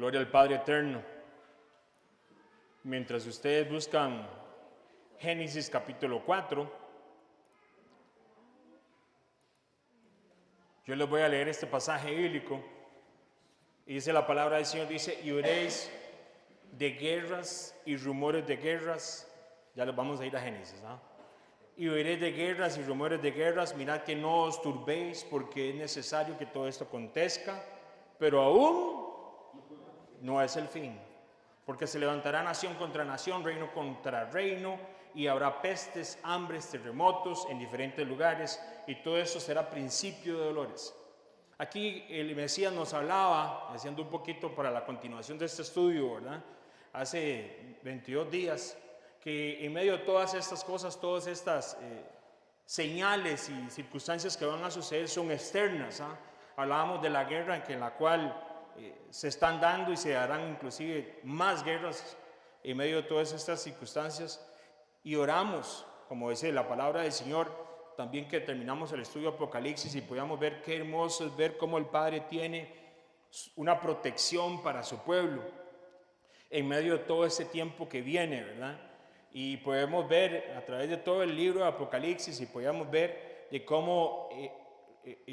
Gloria al Padre Eterno. Mientras ustedes buscan Génesis capítulo 4, yo les voy a leer este pasaje bíblico. Y dice la palabra del Señor, dice, y oiréis de guerras y rumores de guerras. Ya les vamos a ir a Génesis, ¿ah? Y oiréis de guerras y rumores de guerras, mirad que no os turbéis, porque es necesario que todo esto acontezca, pero aún no es el fin, porque se levantará nación contra nación, reino contra reino, y habrá pestes, hambres, terremotos en diferentes lugares, y todo eso será principio de dolores. Aquí el Mesías nos hablaba, haciendo un poquito para la continuación de este estudio, ¿verdad? Hace 22 días, que en medio de todas estas cosas, todas estas señales y circunstancias que van a suceder son externas, ¿ah? Hablábamos de la guerra en la cual se están dando y se darán inclusive más guerras en medio de todas estas circunstancias, y oramos, como dice la palabra del Señor, también que terminamos el estudio de Apocalipsis y podamos ver qué hermoso es ver cómo el Padre tiene una protección para su pueblo en medio de todo ese tiempo que viene, ¿verdad? Y podemos ver a través de todo el libro de Apocalipsis y podemos ver de cómo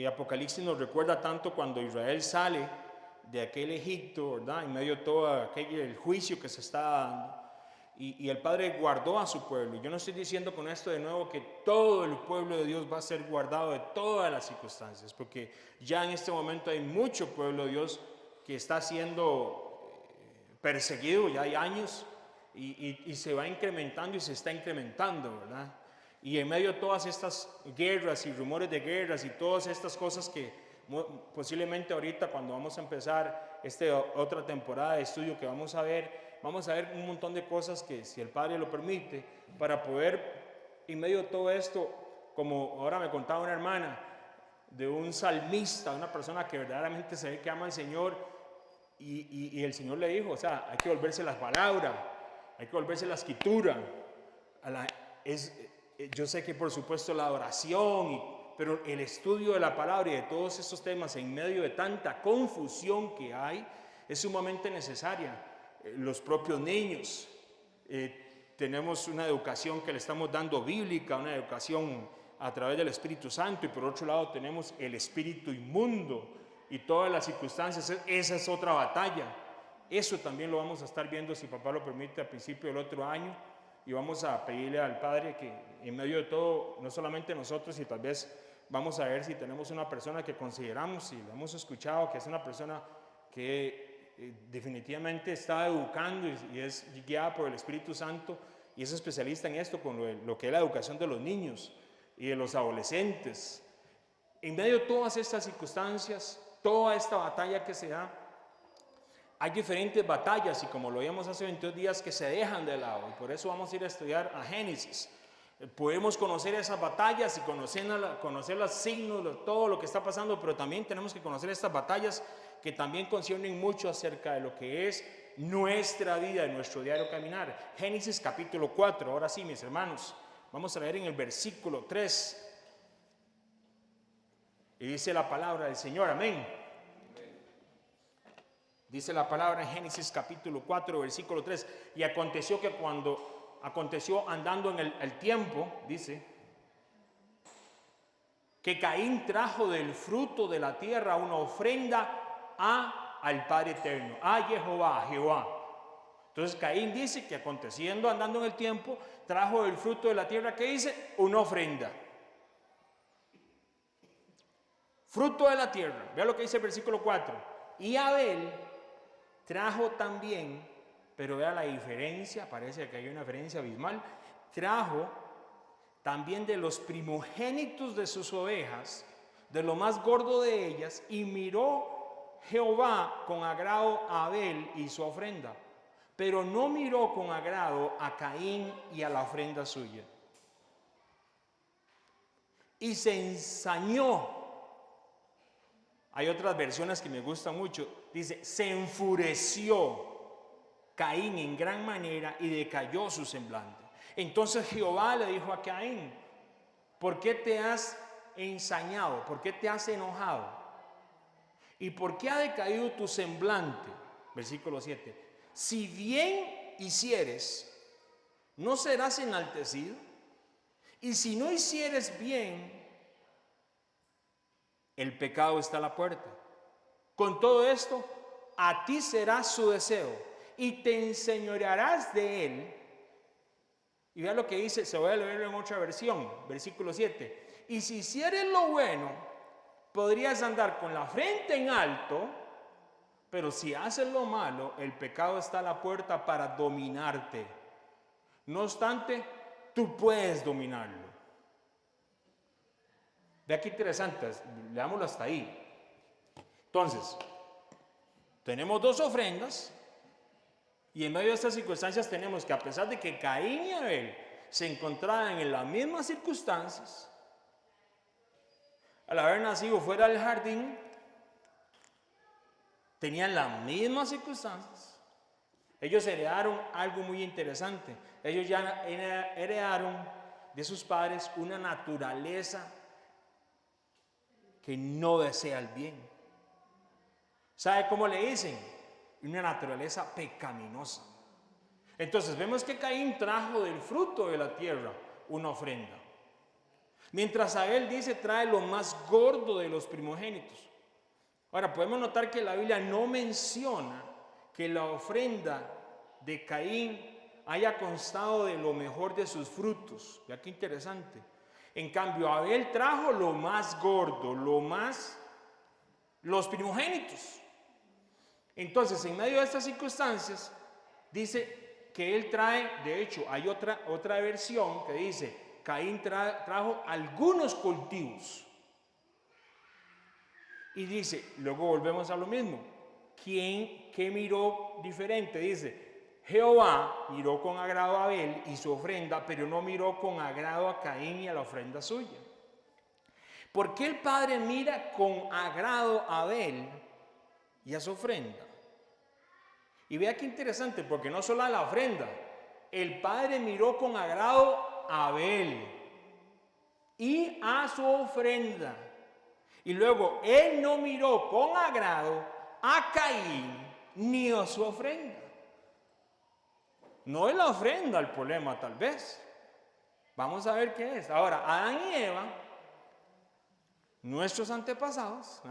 Apocalipsis nos recuerda tanto cuando Israel sale de aquel Egipto, ¿verdad? En medio de todo el juicio que se está dando. Y el Padre guardó a su pueblo. Y yo no estoy diciendo con esto de nuevo que todo el pueblo de Dios va a ser guardado de todas las circunstancias, porque ya en este momento hay mucho pueblo de Dios que está siendo perseguido, ya hay años, y se va incrementando y se está incrementando, ¿verdad? Y en medio de todas estas guerras y rumores de guerras y todas estas cosas que posiblemente ahorita cuando vamos a empezar esta otra temporada de estudio que vamos a ver un montón de cosas que, si el Padre lo permite, para poder en medio de todo esto, como ahora me contaba una hermana de un salmista, una persona que verdaderamente se ve que ama al Señor, y el Señor le dijo, o sea, hay que volverse las palabras, hay que volverse la escritura. Yo sé que por supuesto la oración, pero el estudio de la palabra y de todos estos temas en medio de tanta confusión que hay, es sumamente necesaria. Los propios niños, tenemos una educación que le estamos dando bíblica, una educación a través del Espíritu Santo, y por otro lado tenemos el espíritu inmundo y todas las circunstancias. Esa es otra batalla. Eso también lo vamos a estar viendo, si papá lo permite, a principio del otro año, y vamos a pedirle al Padre que en medio de todo, no solamente nosotros, y tal vez vamos a ver si tenemos una persona que consideramos, si lo hemos escuchado, que es una persona que definitivamente está educando y es guiada por el Espíritu Santo y es especialista en esto, con lo que es la educación de los niños y de los adolescentes. En medio de todas estas circunstancias, toda esta batalla que se da, hay diferentes batallas, y como lo vimos hace 22 días, que se dejan de lado, y por eso vamos a ir a estudiar a Génesis. Podemos conocer esas batallas y conocer los signos de todo lo que está pasando, pero también tenemos que conocer estas batallas que también conciernen mucho acerca de lo que es nuestra vida, de nuestro diario caminar. Génesis capítulo 4, ahora sí, mis hermanos, vamos a leer en el versículo 3. Y dice la palabra del Señor, amén. Dice la palabra en Génesis capítulo 4, versículo 3. Y aconteció que aconteció andando en el tiempo, dice, que Caín trajo del fruto de la tierra una ofrenda al Padre Eterno, a Jehová, a Jehová. Entonces Caín dice que aconteciendo andando en el tiempo, trajo del fruto de la tierra, ¿qué dice? Una ofrenda. Fruto de la tierra. Vea lo que dice el versículo 4. Y Abel trajo también, pero vea la diferencia, parece que hay una diferencia abismal, trajo también de los primogénitos de sus ovejas, de lo más gordo de ellas, y miró Jehová con agrado a Abel y su ofrenda, pero no miró con agrado a Caín y a la ofrenda suya. Y se ensañó. Hay otras versiones que me gustan mucho. Dice, se enfureció Caín en gran manera y decayó su semblante. Entonces Jehová le dijo a Caín, ¿por qué te has ensañado? ¿Por qué te has enojado? ¿Y por qué ha decaído tu semblante? versículo 7. Si bien hicieres, no serás enaltecido, y si no hicieres bien, el pecado está a la puerta. Con todo esto, a ti será su deseo, y te enseñorearás de él. Y vea lo que dice, se voy a leerlo en otra versión, versículo 7. Y si hicieres lo bueno, podrías andar con la frente en alto, pero si haces lo malo, el pecado está a la puerta para dominarte. No obstante, tú puedes dominarlo. Vea qué interesante, leámoslo hasta ahí. Entonces, tenemos dos ofrendas, y en medio de estas circunstancias tenemos que, a pesar de que Caín y Abel se encontraban en las mismas circunstancias, al haber nacido fuera del jardín, tenían las mismas circunstancias. Ellos heredaron algo muy interesante. Ellos ya heredaron de sus padres una naturaleza que no desea el bien. ¿Sabe cómo le dicen? Una naturaleza pecaminosa. Entonces vemos que Caín trajo del fruto de la tierra una ofrenda, mientras Abel dice trae lo más gordo de los primogénitos. Ahora podemos notar que la Biblia no menciona que la ofrenda de Caín haya constado de lo mejor de sus frutos. Ya qué interesante. En cambio, Abel trajo lo más gordo, los primogénitos. Entonces, en medio de estas circunstancias, dice que él trae, de hecho, hay otra versión que dice, Caín trajo algunos cultivos. Y dice, luego volvemos a lo mismo. ¿Qué miró diferente? Dice, Jehová miró con agrado a Abel y su ofrenda, pero no miró con agrado a Caín y a la ofrenda suya. ¿Por qué el Padre mira con agrado a Abel y a su ofrenda? Y vea qué interesante, porque no solo a la ofrenda, el Padre miró con agrado a Abel y a su ofrenda. Y luego él no miró con agrado a Caín ni a su ofrenda. No es la ofrenda el problema, tal vez. Vamos a ver qué es. Ahora, Adán y Eva, nuestros antepasados,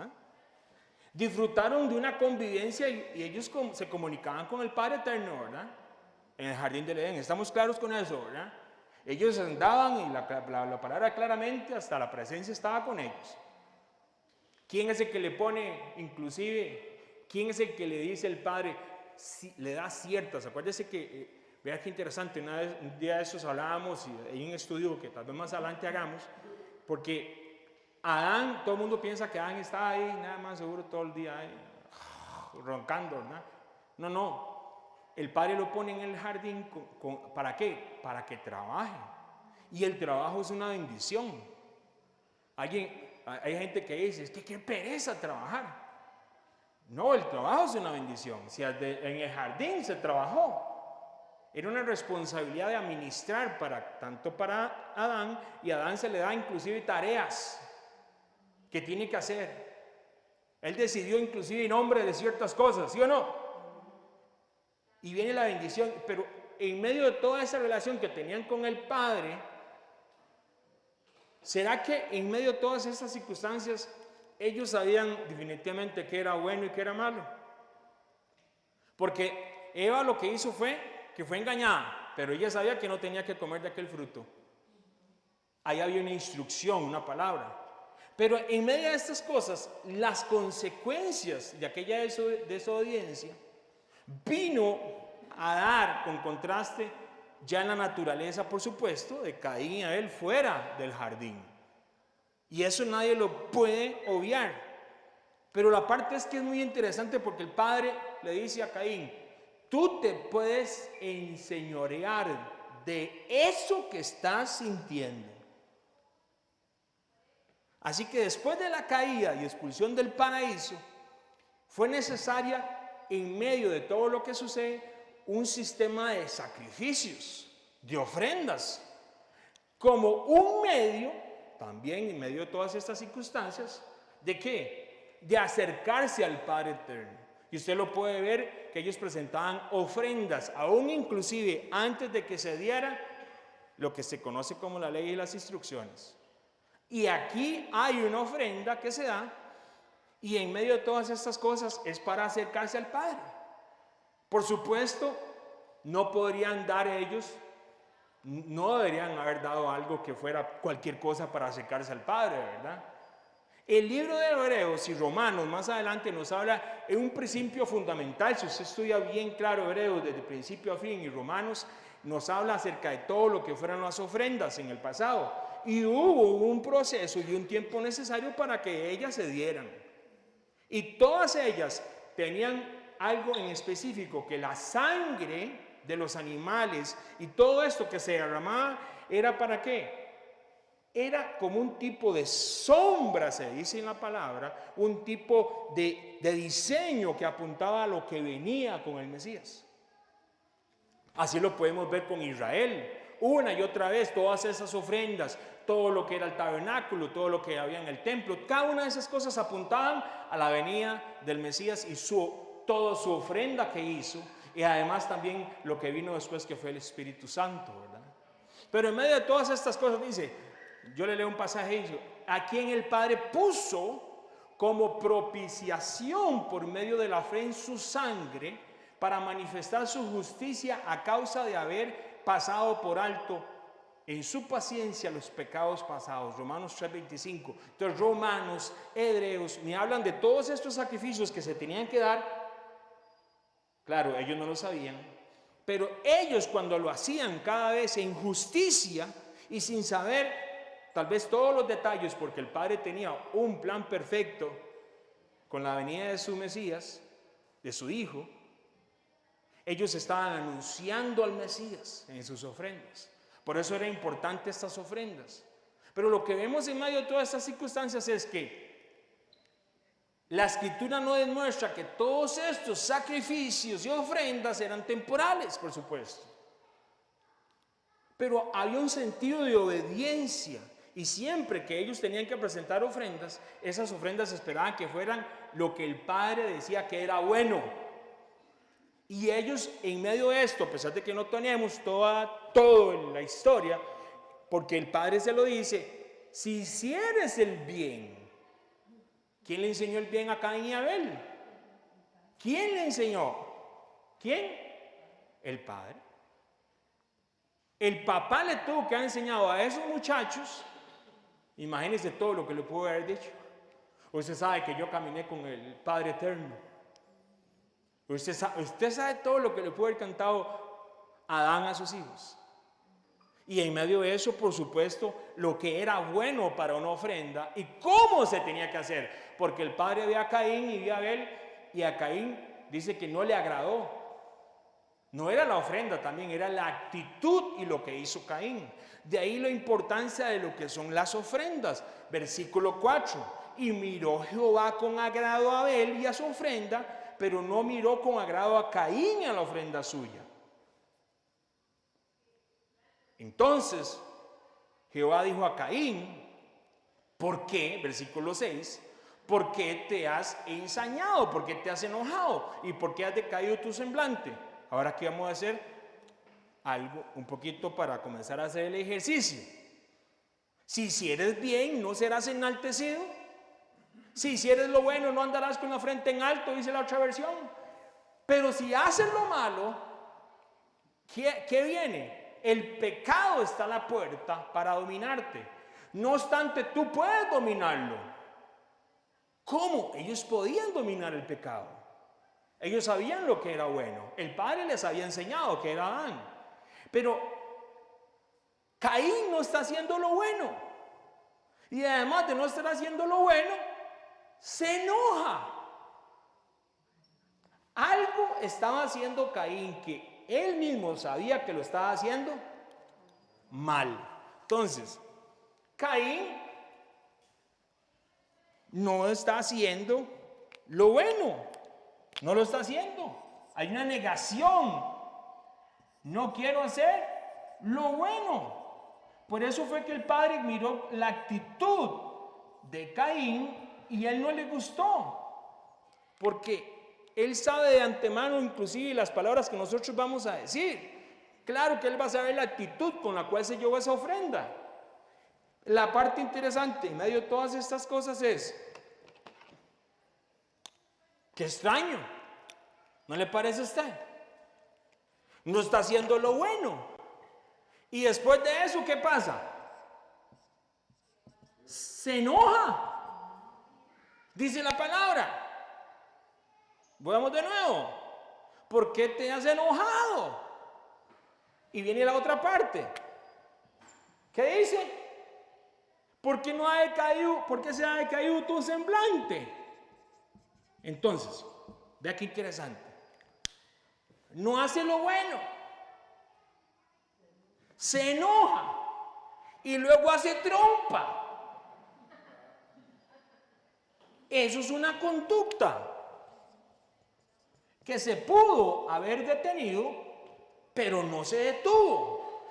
disfrutaron de una convivencia y ellos se comunicaban con el Padre Eterno, ¿verdad? En el jardín del Edén. Estamos claros con eso, ¿verdad? Ellos andaban y la palabra claramente, hasta la presencia estaba con ellos. ¿Quién es el que le pone, inclusive, quién es el que le dice al Padre, si, le da ciertas? Acuérdese que, vea qué interesante, un día de estos hablábamos y hay un estudio que tal vez más adelante hagamos, porque Adán, todo el mundo piensa que Adán está ahí, nada más seguro todo el día ahí, roncando, ¿verdad? No, el Padre lo pone en el jardín, ¿para qué? Para que trabaje, y el trabajo es una bendición. Hay gente que dice, es que qué pereza trabajar. No, el trabajo es una bendición. Si en el jardín se trabajó, era una responsabilidad de administrar tanto para Adán, y a Adán se le da inclusive tareas que tiene que hacer. Él decidió inclusive en nombre de ciertas cosas, ¿sí o no? Y viene la bendición, pero en medio de toda esa relación que tenían con el Padre, ¿será que en medio de todas estas circunstancias ellos sabían definitivamente qué era bueno y qué era malo? Porque Eva lo que hizo fue que fue engañada, pero ella sabía que no tenía que comer de aquel fruto. Ahí había una instrucción, una palabra. Pero en medio de estas cosas, las consecuencias de aquella desobediencia vino a dar, con contraste, ya en la naturaleza, por supuesto, de Caín y Abel fuera del jardín. Y eso nadie lo puede obviar. Pero la parte es que es muy interesante, porque el Padre le dice a Caín, tú te puedes enseñorear de eso que estás sintiendo. Así que después de la caída y expulsión del paraíso, fue necesaria, en medio de todo lo que sucede, un sistema de sacrificios, de ofrendas, como un medio, también en medio de todas estas circunstancias, ¿de qué? De acercarse al Padre Eterno. Y que usted lo puede ver, que ellos presentaban ofrendas, aún inclusive antes de que se diera lo que se conoce como la ley y las instrucciones. Y aquí hay una ofrenda que se da, y en medio de todas estas cosas es para acercarse al Padre. Por supuesto, no podrían dar ellos, no deberían haber dado algo que fuera cualquier cosa para acercarse al Padre, ¿verdad? El libro de Hebreos y Romanos más adelante nos habla en un principio fundamental. Si usted estudia bien claro Hebreos desde principio a fin, y Romanos nos habla acerca de todo lo que fueron las ofrendas en el pasado. Y hubo un proceso y un tiempo necesario para que ellas se dieran. Y todas ellas tenían algo en específico, que la sangre de los animales y todo esto que se derramaba era ¿para qué? Era como un tipo de sombra, se dice en la palabra, un tipo de diseño que apuntaba a lo que venía con el Mesías. Así lo podemos ver con Israel. Una y otra vez, todas esas ofrendas, todo lo que era el tabernáculo, todo lo que había en el templo, cada una de esas cosas apuntaban a la venida del Mesías y toda su ofrenda que hizo, y además también lo que vino después, que fue el Espíritu Santo, ¿verdad? Pero en medio de todas estas cosas dice, yo le leo un pasaje y dice, a quien el Padre puso como propiciación por medio de la fe en su sangre, para manifestar su justicia a causa de haber pasado por alto en su paciencia los pecados pasados. Romanos 3:25. Entonces Romanos, Hebreos, me hablan de todos estos sacrificios que se tenían que dar. Claro, ellos no lo sabían, pero ellos cuando lo hacían cada vez en justicia y sin saber tal vez todos los detalles, porque el Padre tenía un plan perfecto con la venida de su Mesías, de su Hijo, ellos estaban anunciando al Mesías en sus ofrendas. Por eso eran importantes estas ofrendas. Pero lo que vemos en medio de todas estas circunstancias es que la Escritura no demuestra que todos estos sacrificios y ofrendas eran temporales, por supuesto. Pero había un sentido de obediencia. Y siempre que ellos tenían que presentar ofrendas, esas ofrendas esperaban que fueran lo que el Padre decía que era bueno. Y ellos en medio de esto, a pesar de que no tenemos todo en la historia, porque el Padre se lo dice, si hicieres el bien, ¿quién le enseñó el bien a Caín y a Abel? ¿Quién le enseñó? ¿Quién? El Padre. El papá le tuvo que haber enseñado a esos muchachos. Imagínense todo lo que le pudo haber dicho. Usted sabe que yo caminé con el Padre Eterno. Usted sabe todo lo que le pudo haber cantado Adán a sus hijos. Y en medio de eso, por supuesto, lo que era bueno para una ofrenda y cómo se tenía que hacer. Porque el Padre ve a Caín y ve a Abel, y a Caín dice que no le agradó. No era la ofrenda también, era la actitud y lo que hizo Caín. De ahí la importancia de lo que son las ofrendas. Versículo 4. Y miró Jehová con agrado a Abel y a su ofrenda, pero no miró con agrado a Caín y a la ofrenda suya. Entonces Jehová dijo a Caín, ¿por qué? Versículo 6. ¿Por qué te has ensañado? ¿Por qué te has enojado? ¿Y por qué has decaído tu semblante? Ahora aquí vamos a hacer algo un poquito para comenzar a hacer el ejercicio. Si hicieres bien, no serás enaltecido. Si hicieres lo bueno, no andarás con la frente en alto, dice la otra versión. Pero si haces lo malo, ¿qué viene? El pecado está a la puerta para dominarte. No obstante, tú puedes dominarlo. ¿Cómo? Ellos podían dominar el pecado. Ellos sabían lo que era bueno. El Padre les había enseñado que era Adán. Pero Caín no está haciendo lo bueno. Y además de no estar haciendo lo bueno, se enoja. Algo estaba haciendo Caín que él mismo sabía que lo estaba haciendo mal. Entonces, Caín no está haciendo lo bueno. No lo está haciendo. Hay una negación. No quiero hacer lo bueno. Por eso fue que el Padre miró la actitud de Caín y a él no le gustó. Porque Él sabe de antemano inclusive las palabras que nosotros vamos a decir. Claro que Él va a saber la actitud con la cual se llevó esa ofrenda. La parte interesante en medio de todas estas cosas es, qué extraño, ¿no le parece a usted? No está haciendo lo bueno. Y después de eso, ¿qué pasa? Se enoja. Dice la palabra. Vamos de nuevo. ¿Por qué te has enojado? Y viene la otra parte. ¿Qué dice? ¿Por qué no ha decaído? ¿Por qué se ha decaído tu semblante? Entonces, vea qué interesante. No hace lo bueno. Se enoja. Y luego hace trompa. Eso es una conducta que se pudo haber detenido, pero no se detuvo.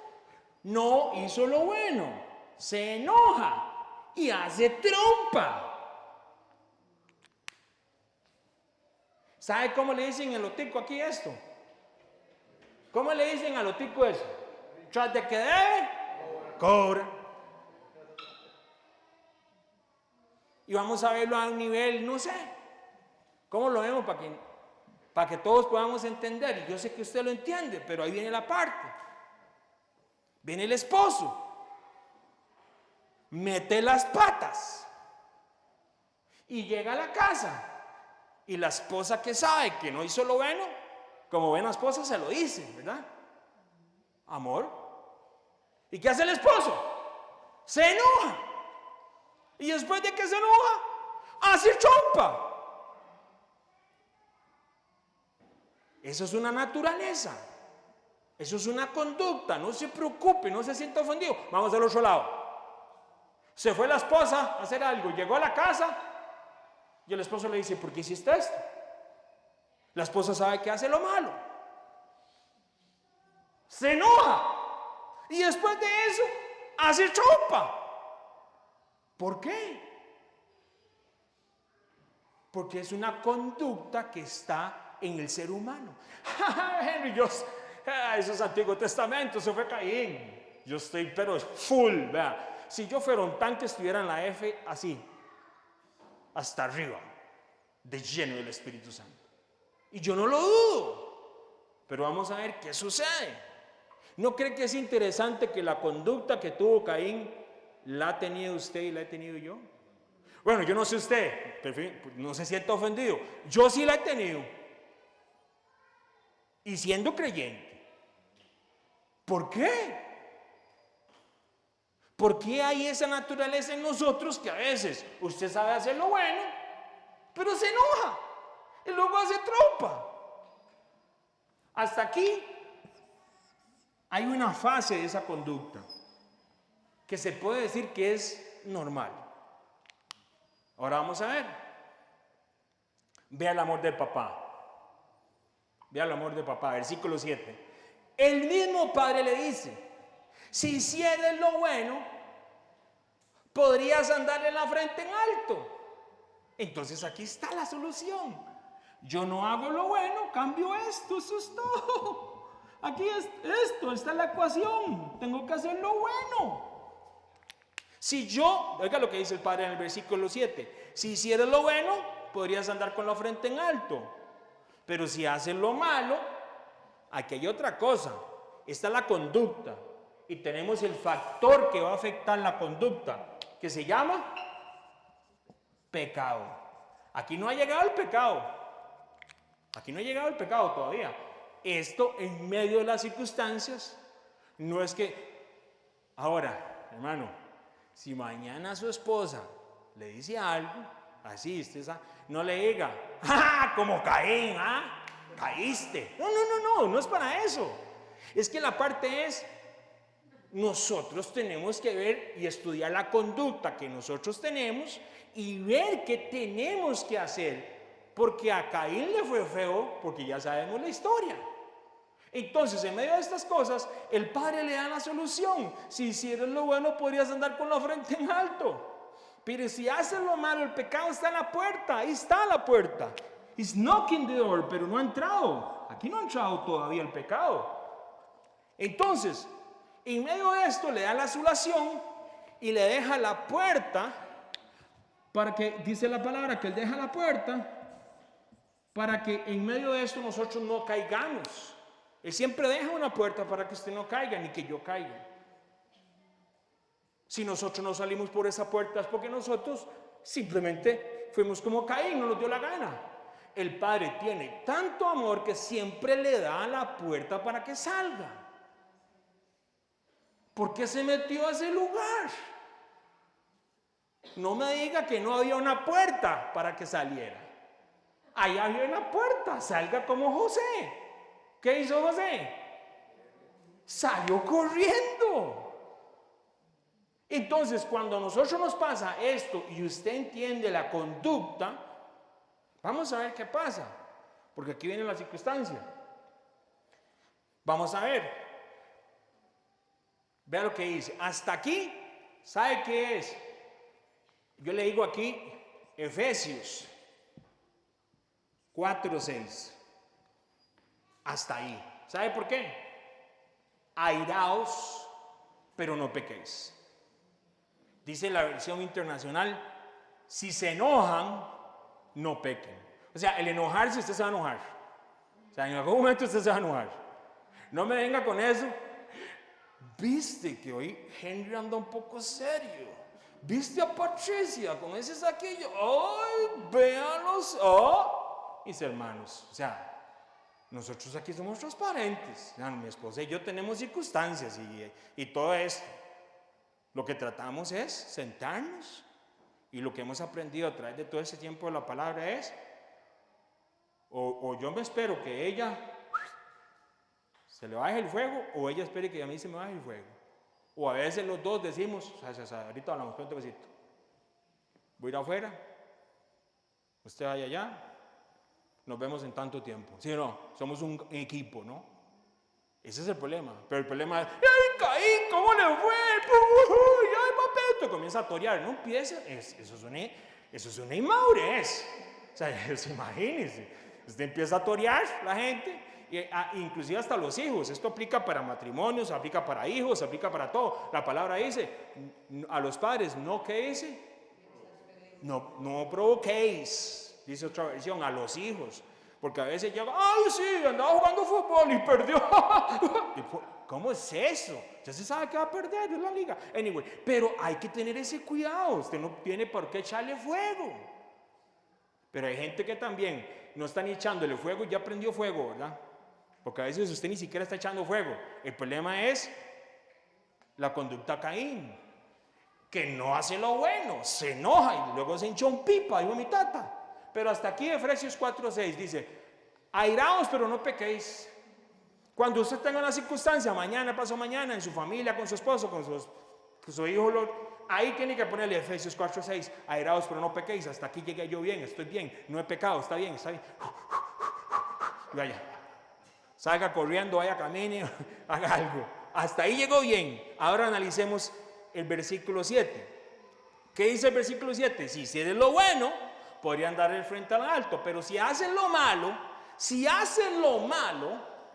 No hizo lo bueno. Se enoja y hace trompa. ¿Sabe cómo le dicen al otico aquí esto? ¿Cómo le dicen al otico eso? Tras de que debe, cobra. Y vamos a verlo a un nivel, no sé, ¿cómo lo vemos para que todos podamos entender? Y yo sé que usted lo entiende, pero ahí viene la parte. Viene el esposo, mete las patas y llega a la casa. Y la esposa que sabe que no hizo lo bueno, como buena esposa se lo dice, ¿verdad? Amor. ¿Y qué hace el esposo? Se enoja. Y después de que se enoja, hace trompa. Eso es una naturaleza. Eso es una conducta. No se preocupe, no se sienta ofendido. Vamos al otro lado. Se fue la esposa a hacer algo. Llegó a la casa y el esposo le dice, ¿por qué hiciste esto? La esposa sabe que hace lo malo. Se enoja. Y después de eso, hace trompa. ¿Por qué? Porque es una conducta que está en el ser humano. Henry, eso es Antiguo Testamento, eso fue Caín. Yo estoy, pero es full, vea. Si yo fuera un tanque, estuviera en la F así, hasta arriba, de lleno del Espíritu Santo. Y yo no lo dudo, pero vamos a ver qué sucede. ¿No cree que es interesante que la conducta que tuvo Caín la ha tenido usted y la he tenido yo? Bueno, yo no sé usted, no se sienta ofendido. Yo sí la he tenido. Y siendo creyente. ¿Por qué? ¿Por qué hay esa naturaleza en nosotros que a veces usted sabe hacer lo bueno, pero se enoja y luego hace trompa? Hasta aquí hay una fase de esa conducta que se puede decir que es normal. Ahora vamos a ver. Vea el amor del papá. Vea el amor del papá, versículo 7. El mismo padre le dice, si hicieres lo bueno, podrías andarle la frente en alto. Entonces aquí está la solución. Yo no hago lo bueno, cambio esto, eso es todo. Aquí es esto, está la ecuación. Tengo que hacer lo bueno. Si yo, oiga lo que dice el padre en el versículo 7, si hicieras lo bueno, podrías andar con la frente en alto. Pero si haces lo malo, aquí hay otra cosa. Esta es la conducta. Y tenemos el factor que va a afectar la conducta, que se llama pecado. Aquí no ha llegado el pecado. Aquí no ha llegado el pecado todavía. Esto en medio de las circunstancias, no es que, ahora, hermano, si mañana su esposa le dice algo, así, no le diga, ¡ah! Como Caín, ¿ah? Caíste. No es para eso. Es que la parte es, nosotros tenemos que ver y estudiar la conducta que nosotros tenemos y ver qué tenemos que hacer. Porque a Caín le fue feo, porque ya sabemos la historia. Entonces, en medio de estas cosas, el padre le da la solución. Si hicieras lo bueno, podrías andar con la frente en alto. Pero si haces lo malo, el pecado está en la puerta. Ahí está la puerta. He's knocking the door, pero no ha entrado. Aquí no ha entrado todavía el pecado. Entonces, en medio de esto le da la asulación y le deja la puerta para que, dice la palabra, que él deja la puerta para que en medio de esto nosotros no caigamos. Él siempre deja una puerta para que usted no caiga ni que yo caiga. Si nosotros no salimos por esa puerta es porque nosotros simplemente fuimos como Caín, no nos dio la gana. El Padre tiene tanto amor que siempre le da la puerta para que salga. ¿Por qué se metió a ese lugar? No me diga que no había una puerta para que saliera. Ahí había una puerta, salga como José. ¿Qué hizo José? Salió corriendo. Entonces, cuando a nosotros nos pasa esto y usted entiende la conducta, vamos a ver qué pasa, porque aquí viene la circunstancia. Vamos a ver. Vea lo que dice. Hasta aquí, ¿sabe qué es? Yo le digo aquí, Efesios 4:6. Hasta ahí. ¿Sabe por qué? Airaos, pero no pequéis. Dice la versión internacional, si se enojan, no pequen. O sea, el enojarse, usted se va a enojar. O sea, en algún momento usted se va a enojar. No me venga con eso. Viste que hoy Henry anda un poco serio. Viste a Patricia con ese saquillo. ¡Ay, véanlos! ¡Oh! Mis hermanos, o sea, nosotros aquí somos transparentes. Mi esposa y yo tenemos circunstancias y todo esto. Lo que tratamos es sentarnos y lo que hemos aprendido a través de todo ese tiempo de la palabra es o yo me espero que ella se le baje el fuego o ella espere que a mí se me baje el fuego. O a veces los dos decimos, ahorita hablamos, con un besito. Voy a ir afuera, usted vaya allá, nos vemos en tanto tiempo. ¿Sí o no? Somos un equipo, ¿no? Ese es el problema. Pero el problema es, ¡ay, Caín! ¿Cómo le fue? ¡Ay, papito! Comienza a torear. No empieza. Eso es una inmadurez. O sea, imagínense. Usted empieza a torear la gente, inclusive hasta los hijos. Esto aplica para matrimonios, aplica para hijos, aplica para todo. La palabra dice, a los padres, ¿no qué dice? No provoquéis, dice otra versión, a los hijos. Porque a veces llega, ¡ay, sí! Andaba jugando fútbol y perdió. ¿Cómo es eso? Ya se sabe que va a perder en la liga. Anyway, pero hay que tener ese cuidado. Usted no tiene por qué echarle fuego. Pero hay gente que también no está ni echándole fuego y ya prendió fuego, ¿verdad? Porque a veces usted ni siquiera está echando fuego. El problema es la conducta Caín, que no hace lo bueno, se enoja y luego se hincha un pipa, dijo mi tata. Pero hasta aquí Efesios 4:6 dice, airaos pero no pequéis. Cuando usted tenga una circunstancia, mañana, pasado mañana, en su familia, con su esposo, con su hijo, ahí tiene que ponerle Efesios 4:6, airaos pero no pequéis. Hasta aquí llegué yo bien, estoy bien, no he pecado, está bien, está bien. Vaya, salga corriendo, vaya, camine, haga algo. Hasta ahí llegó bien. Ahora analicemos el versículo 7. ¿Qué dice el versículo 7? Si hicieres lo bueno, podrían dar el frente al alto, pero si hacen lo malo,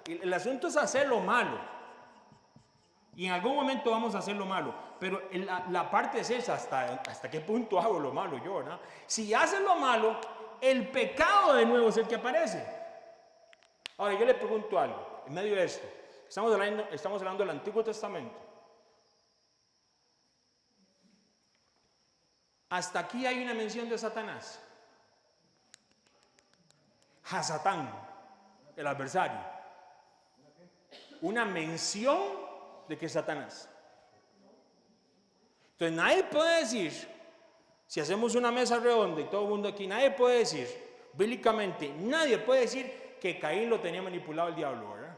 el asunto es hacer lo malo. Y en algún momento vamos a hacer lo malo, pero la parte es esa, hasta qué punto hago lo malo yo, ¿no? Si hacen lo malo, el pecado de nuevo es el que aparece. Ahora yo le pregunto algo, en medio de esto, estamos hablando del Antiguo Testamento. Hasta aquí hay una mención de Satanás. Hasatán, el adversario. Una mención de que es Satanás. Entonces nadie puede decir, si hacemos una mesa redonda y todo el mundo aquí, nadie puede decir, bíblicamente, nadie puede decir que Caín lo tenía manipulado el diablo, ¿verdad?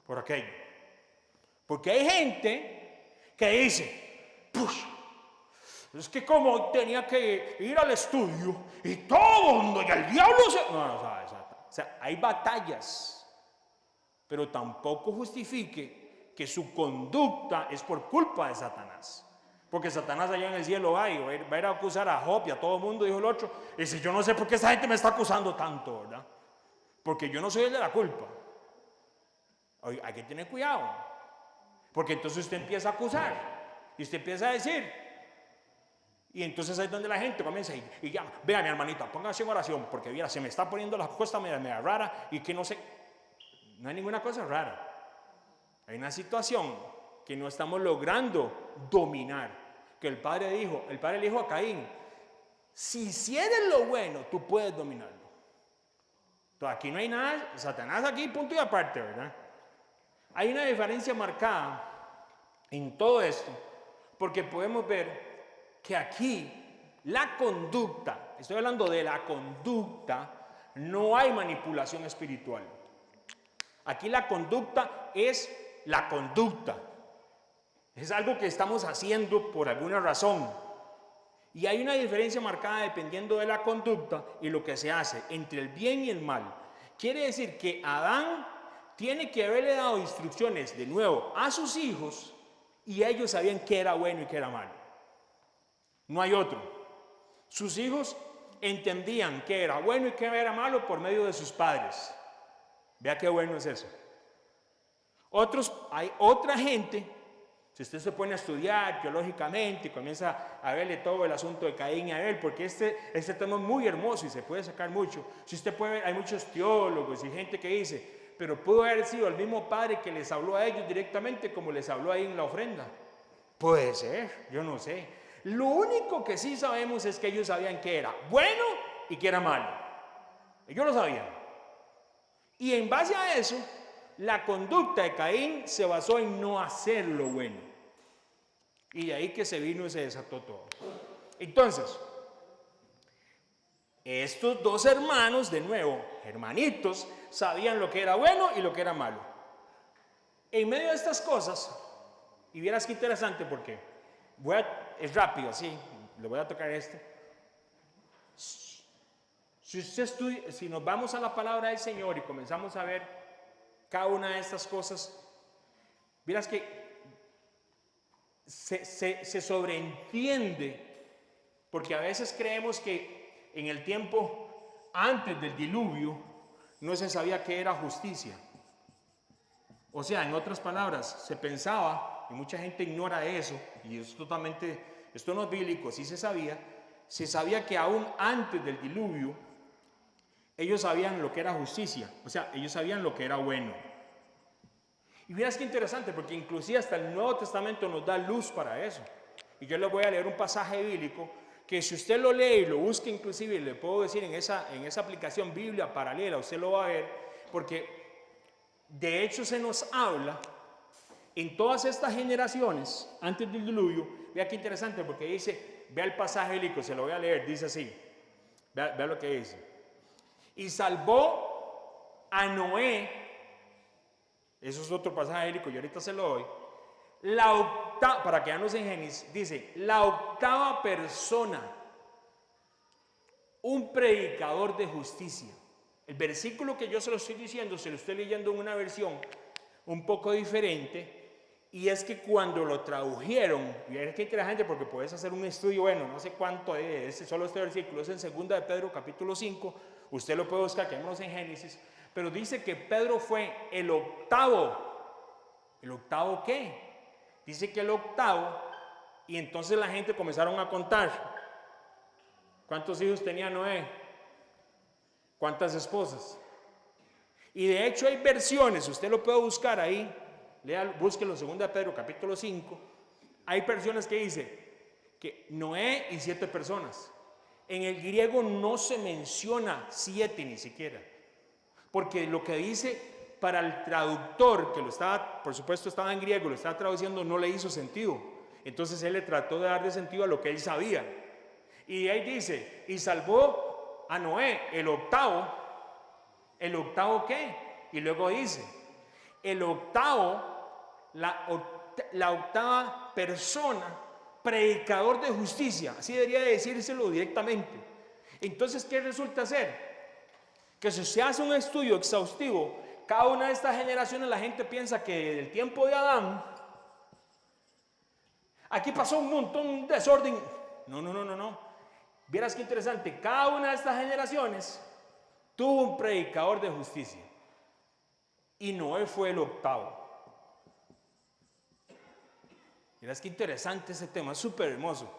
Por aquello. Porque hay gente que dice, push, es que como tenía que ir al estudio y todo el mundo y el diablo se... No, o sea, hay batallas, pero tampoco justifique que su conducta es por culpa de Satanás. Porque Satanás allá en el cielo va a ir a acusar a Job y a todo el mundo, dijo el otro. Y dice, yo no sé por qué esa gente me está acusando tanto, ¿verdad? Porque yo no soy el de la culpa. Oye, hay que tener cuidado. Porque entonces usted empieza a acusar. Y usted empieza a decir. Y entonces ahí es donde la gente comienza y llama. Vea, mi hermanita, póngase en oración. Porque mira, se me está poniendo la cosa media rara. Y que no sé. No hay ninguna cosa rara. Hay una situación que no estamos logrando dominar. Que el padre le dijo a Caín, si hicieres lo bueno, tú puedes dominarlo. Entonces aquí no hay nada, Satanás aquí punto y aparte, ¿verdad? Hay una diferencia marcada en todo esto, porque podemos ver que aquí la conducta, estoy hablando de la conducta, no hay manipulación espiritual. Aquí la conducta es la conducta. Es algo que estamos haciendo por alguna razón. Y hay una diferencia marcada dependiendo de la conducta y lo que se hace entre el bien y el mal. Quiere decir que Adán tiene que haberle dado instrucciones de nuevo a sus hijos y ellos sabían qué era bueno y qué era malo. No hay otro. Sus hijos entendían qué era bueno y qué era malo por medio de sus padres. Vea qué bueno es eso. Hay otra gente. Si usted se pone a estudiar teológicamente y comienza a verle todo el asunto de Caín y Abel, porque este tema es muy hermoso y se puede sacar mucho. Si usted puede ver, hay muchos teólogos y gente que dice, pero pudo haber sido el mismo padre que les habló a ellos directamente como les habló ahí en la ofrenda. Puede ser, yo no sé. Lo único que sí sabemos es que ellos sabían que era bueno y que era malo. Ellos lo sabían. Y en base a eso, la conducta de Caín se basó en no hacer lo bueno. Y de ahí que se vino y se desató todo. Entonces, estos dos hermanos, de nuevo, hermanitos, sabían lo que era bueno y lo que era malo. En medio de estas cosas, y vieras qué interesante porque es rápido, así, le voy a tocar esto. Si nos vamos a la palabra del Señor y comenzamos a ver cada una de estas cosas, verás que se sobreentiende, porque a veces creemos que en el tiempo antes del diluvio no se sabía qué era justicia. O sea, en otras palabras, se pensaba, y mucha gente ignora eso, y esto no es bíblico, sí se sabía que aún antes del diluvio ellos sabían lo que era justicia, o sea, ellos sabían lo que era bueno. Y miras qué interesante, porque inclusive hasta el Nuevo Testamento nos da luz para eso. Y yo les voy a leer un pasaje bíblico que si usted lo lee y lo busca, inclusive le puedo decir en esa aplicación Biblia paralela, usted lo va a ver, porque de hecho se nos habla en todas estas generaciones antes del diluvio. Vea qué interesante, porque dice, vea el pasaje bíblico, se lo voy a leer, dice así, vea lo que dice. Y salvó a Noé, eso es otro pasaje bíblico, yo ahorita se lo doy, para que ya no se Génesis, dice, la octava persona, un predicador de justicia. El versículo que yo se lo estoy diciendo, se lo estoy leyendo en una versión un poco diferente, y es que cuando lo tradujeron, y es que interesante porque puedes hacer un estudio, bueno, no sé cuánto es, solo este versículo, es en 2 de Pedro capítulo 5, usted lo puede buscar, quedémonos en Génesis, pero dice que Pedro fue el octavo. ¿El octavo qué? Dice que el octavo, y entonces la gente comenzaron a contar. ¿Cuántos hijos tenía Noé? ¿Cuántas esposas? Y de hecho hay versiones, usted lo puede buscar ahí, búsquelo en 2 de Pedro capítulo 5, hay versiones que dice que Noé y 7 personas. En el griego no se menciona 7 ni siquiera, porque lo que dice para el traductor, que lo estaba, por supuesto estaba en griego, lo estaba traduciendo, no le hizo sentido. Entonces él le trató de dar de sentido a lo que él sabía. Y ahí dice, y salvó a Noé, el octavo. ¿El octavo qué? Y luego dice, el octavo, la octava persona, predicador de justicia, así debería decírselo directamente. Entonces, ¿qué resulta ser? Que si se hace un estudio exhaustivo, cada una de estas generaciones, la gente piensa que desde el tiempo de Adán Aquí pasó un montón de desorden. No. Vieras qué interesante. Cada una de estas generaciones tuvo un predicador de justicia. Y Noé fue el octavo. Vieras qué interesante ese tema, es súper hermoso.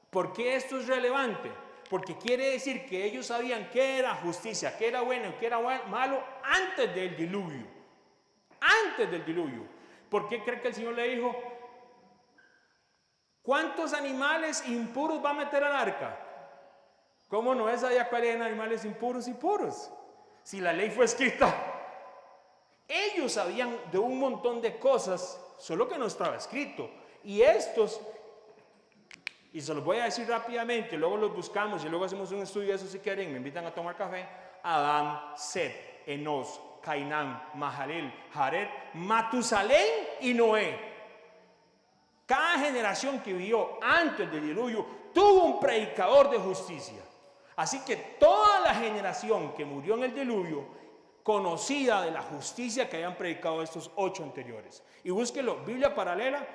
¿Por qué esto es relevante? Porque quiere decir que ellos sabían qué era justicia, qué era bueno y qué era malo antes del diluvio. Antes del diluvio. ¿Por qué cree que el Señor le dijo: ¿cuántos animales impuros va a meter al arca? ¿Cómo Noé sabía cuáles eran animales impuros y puros? Si la ley fue escrita. Ellos sabían de un montón de cosas, solo que no estaba escrito. Y estos, y se los voy a decir rápidamente, luego los buscamos y luego hacemos un estudio de eso si quieren, me invitan a tomar café. Adán, Set, Enos, Cainán, Mahalaleel, Jared, Matusalén y Noé. Cada generación que vivió antes del diluvio tuvo un predicador de justicia. Así que toda la generación que murió en el diluvio conocida de la justicia que habían predicado estos 8 anteriores. Y búsquenlo, Biblia paralela,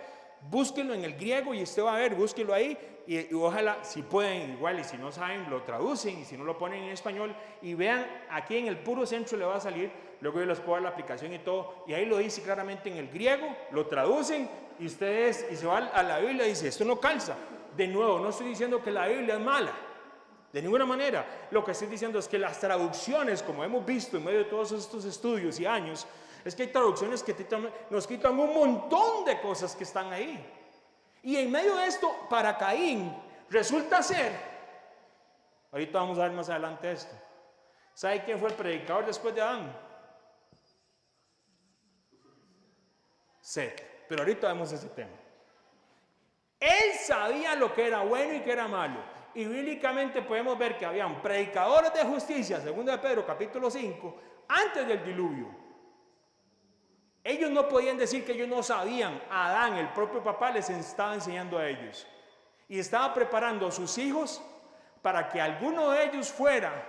búsquenlo en el griego y usted va a ver, búsquenlo ahí y ojalá, si pueden, igual, y si no saben, lo traducen, y si no lo ponen en español, y vean, aquí en el puro centro le va a salir, luego yo les puedo dar la aplicación y todo, y ahí lo dice claramente en el griego, lo traducen, y ustedes, y se va a la Biblia y dice, esto no calza. De nuevo, no estoy diciendo que la Biblia es mala, de ninguna manera. Lo que estoy diciendo es que las traducciones, como hemos visto en medio de todos estos estudios y años, es que hay traducciones que nos quitan un montón de cosas que están ahí. Y en medio de esto, para Caín, resulta ser, ahorita vamos a ver más adelante esto, ¿sabe quién fue el predicador después de Adán? Set. Pero ahorita vemos ese tema. Él sabía lo que era bueno y que era malo. Y bíblicamente podemos ver que habían predicadores de justicia, segundo de Pedro capítulo 5, antes del diluvio. Ellos no podían decir que ellos no sabían. Adán, el propio papá, les estaba enseñando a ellos. Y estaba preparando a sus hijos para que alguno de ellos fuera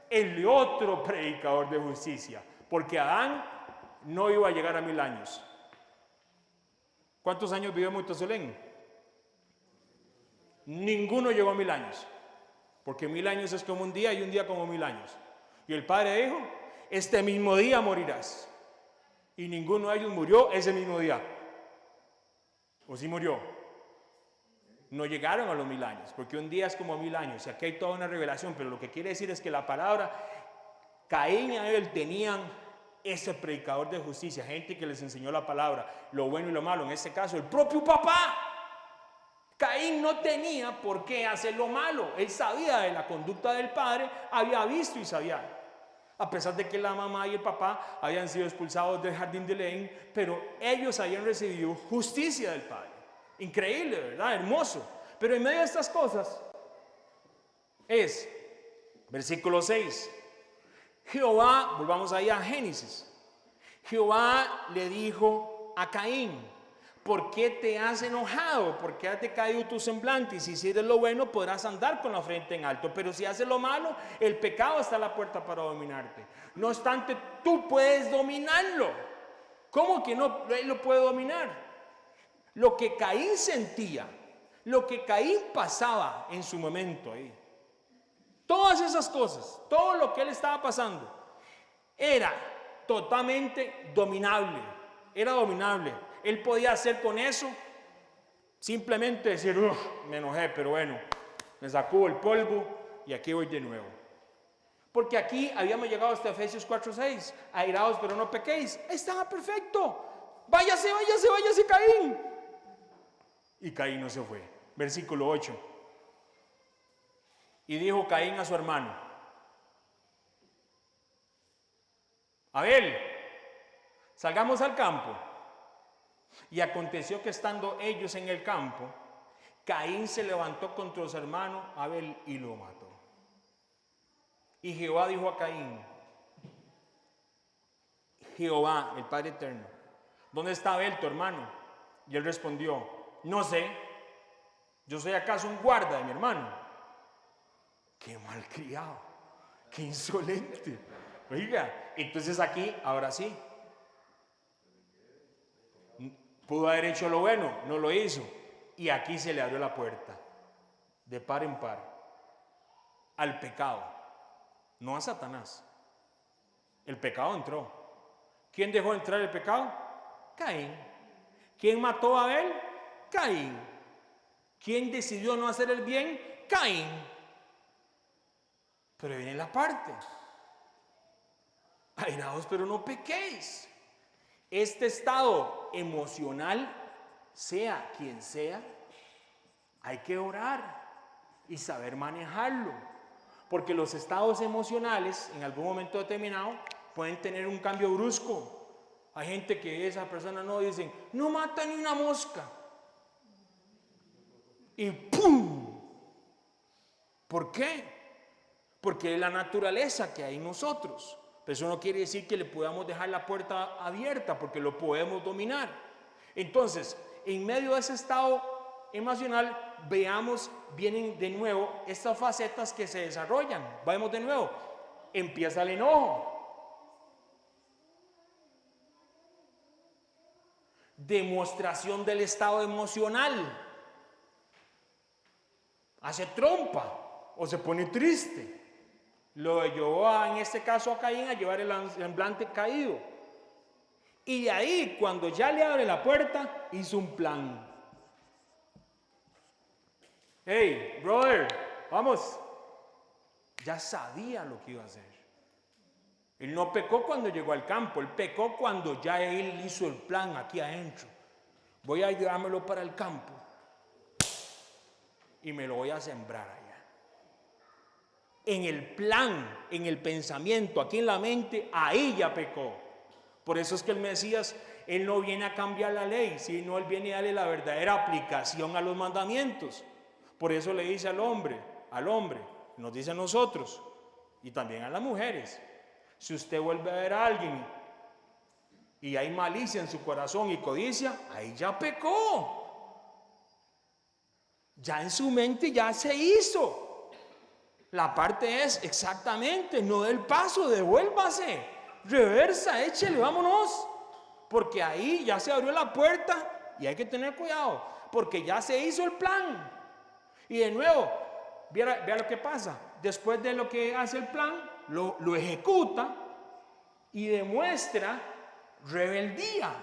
el otro predicador de justicia. Porque Adán no iba a llegar a 1000 años. ¿Cuántos años vivió Matusalén? Ninguno llegó a 1000 años, porque 1000 años es como un día y un día como 1000 años. Y el padre dijo, este mismo día morirás. Y ninguno de ellos murió ese mismo día. ¿O sí murió? No llegaron a los 1000 años, porque un día es como 1000 años. Y aquí hay toda una revelación, pero lo que quiere decir es que la palabra, Caín y Abel tenían ese predicador de justicia, gente que les enseñó la palabra, lo bueno y lo malo. En este caso, el propio papá. Caín no tenía por qué hacer lo malo. Él sabía de la conducta del padre, había visto y sabía. A pesar de que la mamá y el papá habían sido expulsados del jardín del Edén, pero ellos habían recibido justicia del padre. Increíble, ¿verdad? Hermoso. Pero en medio de estas cosas es, versículo 6, Jehová, volvamos ahí a Génesis, Jehová le dijo a Caín, ¿por qué te has enojado? ¿Por qué has decaído tu semblante? Y si hicieres lo bueno, podrás andar con la frente en alto. Pero si haces lo malo, el pecado está a la puerta para dominarte. No obstante, tú puedes dominarlo. ¿Cómo que no él lo puede dominar? Lo que Caín sentía, lo que Caín pasaba en su momento ahí, todas esas cosas, todo lo que él estaba pasando, era totalmente dominable. Era dominable. Él podía hacer con eso, simplemente decir, me enojé, pero bueno, me sacó el polvo y aquí voy de nuevo. Porque aquí habíamos llegado hasta Efesios 4:6, airaos pero no pequéis. Estaba perfecto. Váyase, Caín. Y Caín no se fue. Versículo 8. Y dijo Caín a su hermano, Abel, salgamos al campo. Y aconteció que estando ellos en el campo, Caín se levantó contra su hermano Abel y lo mató. Y Jehová dijo a Caín, Jehová, el Padre Eterno, ¿dónde está Abel, tu hermano? Y él respondió, no sé, ¿yo soy acaso un guarda de mi hermano? Qué malcriado, qué insolente. Oiga, entonces aquí, ahora sí, pudo haber hecho lo bueno, no lo hizo. Y aquí se le abrió la puerta, de par en par, al pecado, no a Satanás. El pecado entró. ¿Quién dejó entrar el pecado? Caín. ¿Quién mató a Abel? Caín. ¿Quién decidió no hacer el bien? Caín. Pero viene la parte. Airaos, pero no pequéis. Este estado emocional, sea quien sea, hay que orar y saber manejarlo. Porque los estados emocionales, en algún momento determinado, pueden tener un cambio brusco. Hay gente que esa persona no dicen, no mata ni una mosca. Y ¡pum! ¿Por qué? Porque es la naturaleza que hay en nosotros. Pero eso no quiere decir que le podamos dejar la puerta abierta, porque lo podemos dominar. Entonces, en medio de ese estado emocional, veamos, vienen de nuevo estas facetas que se desarrollan. Vamos de nuevo. Empieza el enojo. Demostración del estado emocional. Hace trompa o se pone triste. Lo llevó en este caso a Caín a llevar el semblante caído. Y de ahí, cuando ya le abre la puerta, hizo un plan. Hey, brother, vamos. Ya sabía lo que iba a hacer. Él no pecó cuando llegó al campo, él pecó cuando ya él hizo el plan aquí adentro. Voy a llevármelo para el campo y me lo voy a sembrar allá. En el plan, en el pensamiento, aquí en la mente, ahí ya pecó. Por eso es que el Mesías, él no viene a cambiar la ley, sino él viene a darle la verdadera aplicación a los mandamientos. Por eso le dice al hombre, nos dice a nosotros y también a las mujeres: si usted vuelve a ver a alguien y hay malicia en su corazón y codicia, ahí ya pecó. Ya en su mente ya se hizo. La parte es exactamente, no dé el paso, devuélvase, reversa, échele, vámonos. Porque ahí ya se abrió la puerta y hay que tener cuidado, porque ya se hizo el plan. Y de nuevo, vea lo que pasa. Después de lo que hace el plan, lo ejecuta y demuestra rebeldía.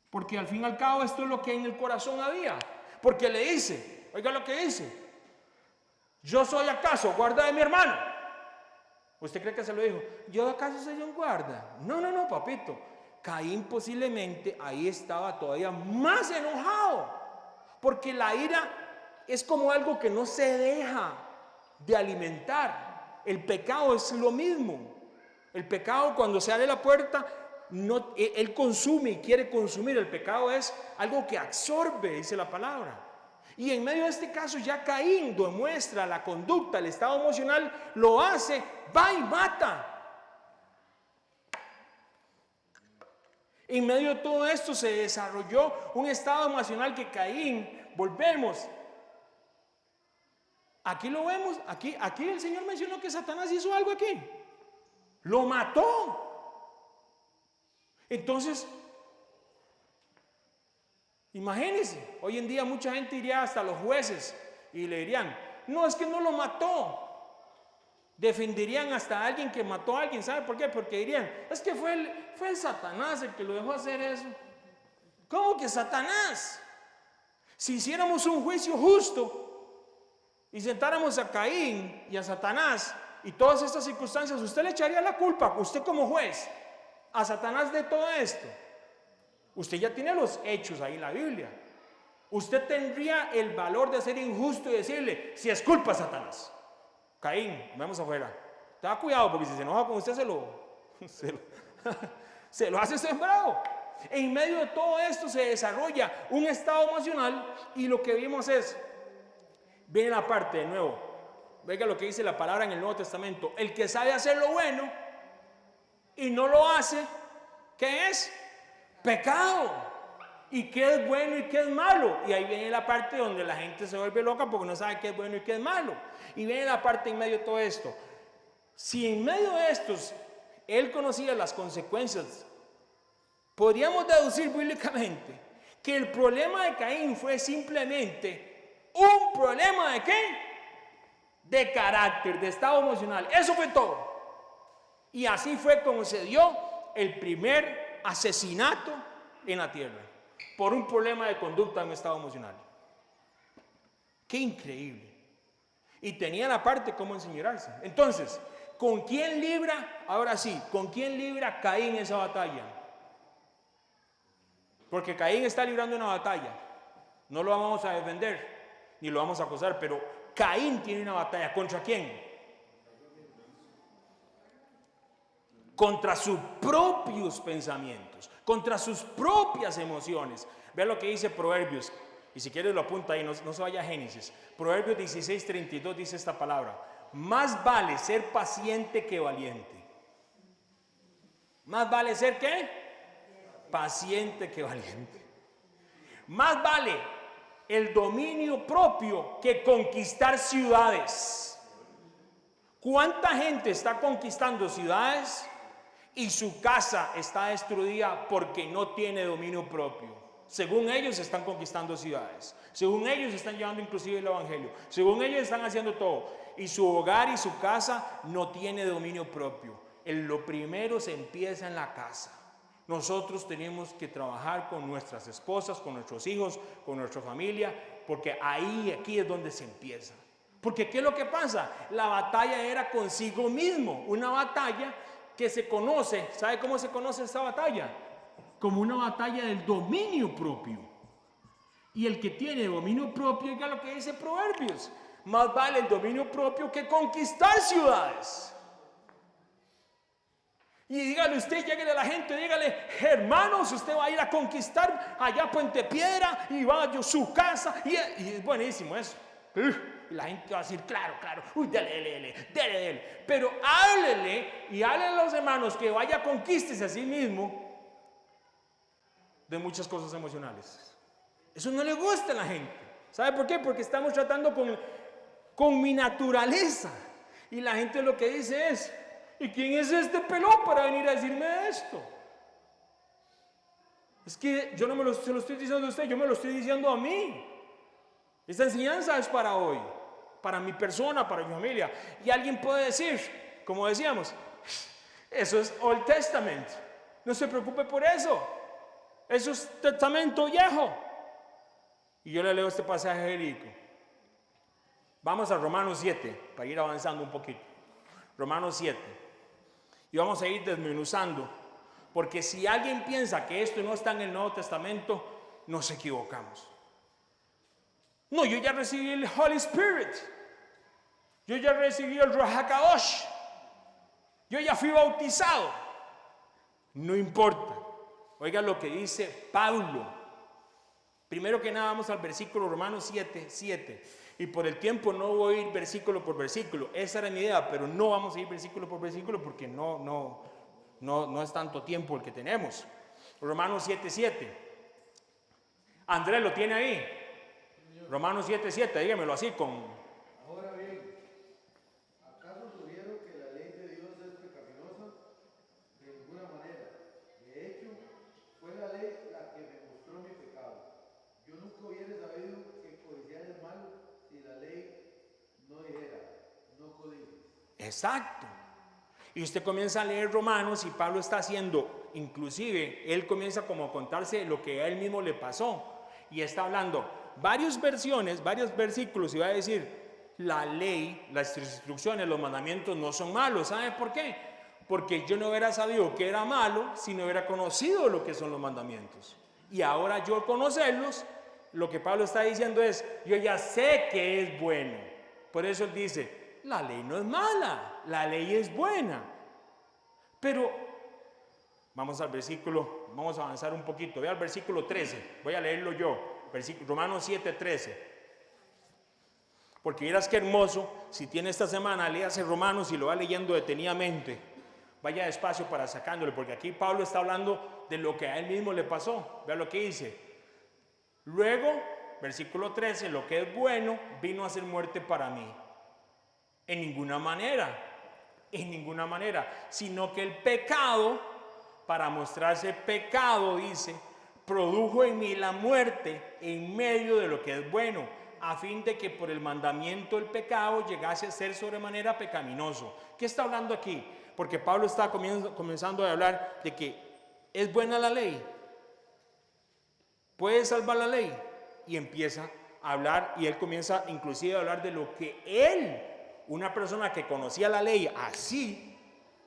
Porque al fin y al cabo esto es lo que en el corazón había. Porque le dice, oiga lo que dice: ¿yo soy acaso guarda de mi hermano? ¿Usted cree que se lo dijo? ¿Yo acaso soy un guarda? No, papito. Caín posiblemente ahí estaba todavía más enojado. Porque la ira es como algo que no se deja de alimentar. El pecado es lo mismo. El pecado, cuando se abre la puerta, él consume y quiere consumir. El pecado es algo que absorbe, dice la palabra. Y en medio de este caso ya Caín demuestra la conducta, el estado emocional, lo hace, va y mata. En medio de todo esto se desarrolló un estado emocional que Caín, volvemos. Aquí lo vemos, aquí el Señor mencionó que Satanás hizo algo aquí. Lo mató. Entonces, imagínense, hoy en día mucha gente iría hasta los jueces y le dirían: no, es que no lo mató. Defenderían hasta a alguien que mató a alguien. ¿Sabe por qué? Porque dirían: es que fue el Satanás el que lo dejó hacer eso. ¿Cómo que Satanás? Si hiciéramos un juicio justo y sentáramos a Caín y a Satanás y todas estas circunstancias, usted le echaría la culpa, usted como juez, a Satanás de todo esto. Usted ya tiene los hechos ahí en la Biblia. Usted tendría el valor de ser injusto y decirle: si es culpa, Satanás. Caín, vamos afuera. Tenga cuidado, porque si se enoja con usted se lo hace sembrado. En medio de todo esto se desarrolla un estado emocional y lo que vimos es, viene la parte de nuevo, venga lo que dice la palabra en el Nuevo Testamento: el que sabe hacer lo bueno y no lo hace, ¿qué es? Pecado. ¿Y qué es bueno y qué es malo? Y ahí viene la parte donde la gente se vuelve loca porque no sabe qué es bueno y qué es malo. Y viene la parte en medio de todo esto. Si en medio de estos él conocía las consecuencias, podríamos deducir bíblicamente que el problema de Caín fue simplemente un problema ¿de qué? De carácter, de estado emocional. Eso fue todo. Y así fue como se dio el primer asesinato en la tierra, por un problema de conducta en un estado emocional. ¡Qué increíble! Y tenían aparte cómo enseñarse. Entonces, ¿con quién libra? Ahora sí, ¿con quién libra Caín esa batalla? Porque Caín está librando una batalla. No lo vamos a defender, ni lo vamos a acusar, pero Caín tiene una batalla. ¿Contra quién? Contra sus propios pensamientos, contra sus propias emociones. Vea lo que dice Proverbios, y si quieres lo apunta ahí, no se vaya a Génesis. Proverbios 16:32 dice esta palabra: más vale ser paciente que valiente. Más vale ser ¿qué? Paciente que valiente. Más vale el dominio propio que conquistar ciudades. ¿Cuánta gente está conquistando ciudades y su casa está destruida porque no tiene dominio propio? Según ellos están conquistando ciudades, según ellos están llevando inclusive el evangelio, según ellos están haciendo todo, y su hogar y su casa no tiene dominio propio. Lo primero se empieza en la casa. Nosotros tenemos que trabajar con nuestras esposas, con nuestros hijos, con nuestra familia, porque aquí es donde se empieza. Porque ¿qué es lo que pasa? La batalla era consigo mismo, una batalla que se conoce. ¿Sabe cómo se conoce esta batalla? Como una batalla del dominio propio. Y el que tiene dominio propio, oiga lo que dice Proverbios: más vale el dominio propio que conquistar ciudades. Y dígale usted, lléguele a la gente, dígale: hermanos, usted va a ir a conquistar allá Puente Piedra y va a su casa. Y es buenísimo eso. Y la gente va a decir: claro, uy, dele. Pero háblele y háblele a los hermanos que vaya a conquistarse a sí mismo de muchas cosas emocionales. Eso no le gusta a la gente. ¿Sabe por qué? Porque estamos tratando con mi naturaleza. Y la gente lo que dice es: ¿y quién es este pelón para venir a decirme esto? Es que yo no se lo estoy diciendo a usted, yo me lo estoy diciendo a mí. Esta enseñanza es para hoy, para mi persona, para mi familia. Y alguien puede decir, como decíamos: eso es Old Testament, no se preocupe por eso, eso es testamento viejo. Y yo le leo este pasaje verídico. Vamos a Romanos 7, para ir avanzando un poquito. Romanos 7. Y vamos a ir desmenuzando, porque si alguien piensa que esto no está en el Nuevo Testamento, nos equivocamos. No, yo ya recibí el Holy Spirit, yo ya recibí el Ruach HaKadosh, yo ya fui bautizado. No importa. Oiga lo que dice Pablo. Primero que nada vamos al versículo Romanos 7. Y por el tiempo no voy a ir versículo por versículo. Esa era mi idea, pero no vamos a ir versículo por versículo porque no es tanto tiempo el que tenemos. Romanos 7:7. Andrés, ¿lo tiene ahí? Romanos 7:7, dígamelo así con... Ahora bien, ¿acaso sugiero que la ley de Dios es pecaminosa? De ninguna manera. De hecho, fue la ley la que me mostró mi pecado. Yo nunca hubiera sabido que codiciar es malo si la ley no dijera: no codicies. Exacto. Y usted comienza a leer Romanos y Pablo está haciendo, inclusive, él comienza como a contarse lo que a él mismo le pasó. Y está hablando varios versículos y va a decir: la ley, las instrucciones, los mandamientos no son malos. ¿Sabe por qué? Porque yo no hubiera sabido que era malo si no hubiera conocido lo que son los mandamientos. Y ahora yo conocerlos, lo que Pablo está diciendo es: yo ya sé que es bueno. Por eso él dice: la ley no es mala, la ley es buena. Pero vamos al versículo, vamos a avanzar un poquito. Ve al versículo 13, voy a leerlo yo. Romanos 7:13. Porque verás qué hermoso, si tiene esta semana, léase Romanos y lo va leyendo detenidamente. Vaya despacio para sacándole, porque aquí Pablo está hablando de lo que a él mismo le pasó. Vea lo que dice. Luego, versículo 13, lo que es bueno vino a ser muerte para mí. En ninguna manera, sino que el pecado, para mostrarse pecado, dice, produjo en mí la muerte en medio de lo que es bueno, a fin de que por el mandamiento el pecado llegase a ser sobremanera pecaminoso. ¿Qué está hablando aquí? Porque Pablo está comenzando a hablar de que es buena la ley, puede salvar la ley, y empieza a hablar, y él comienza inclusive a hablar de lo que él, una persona que conocía la ley así,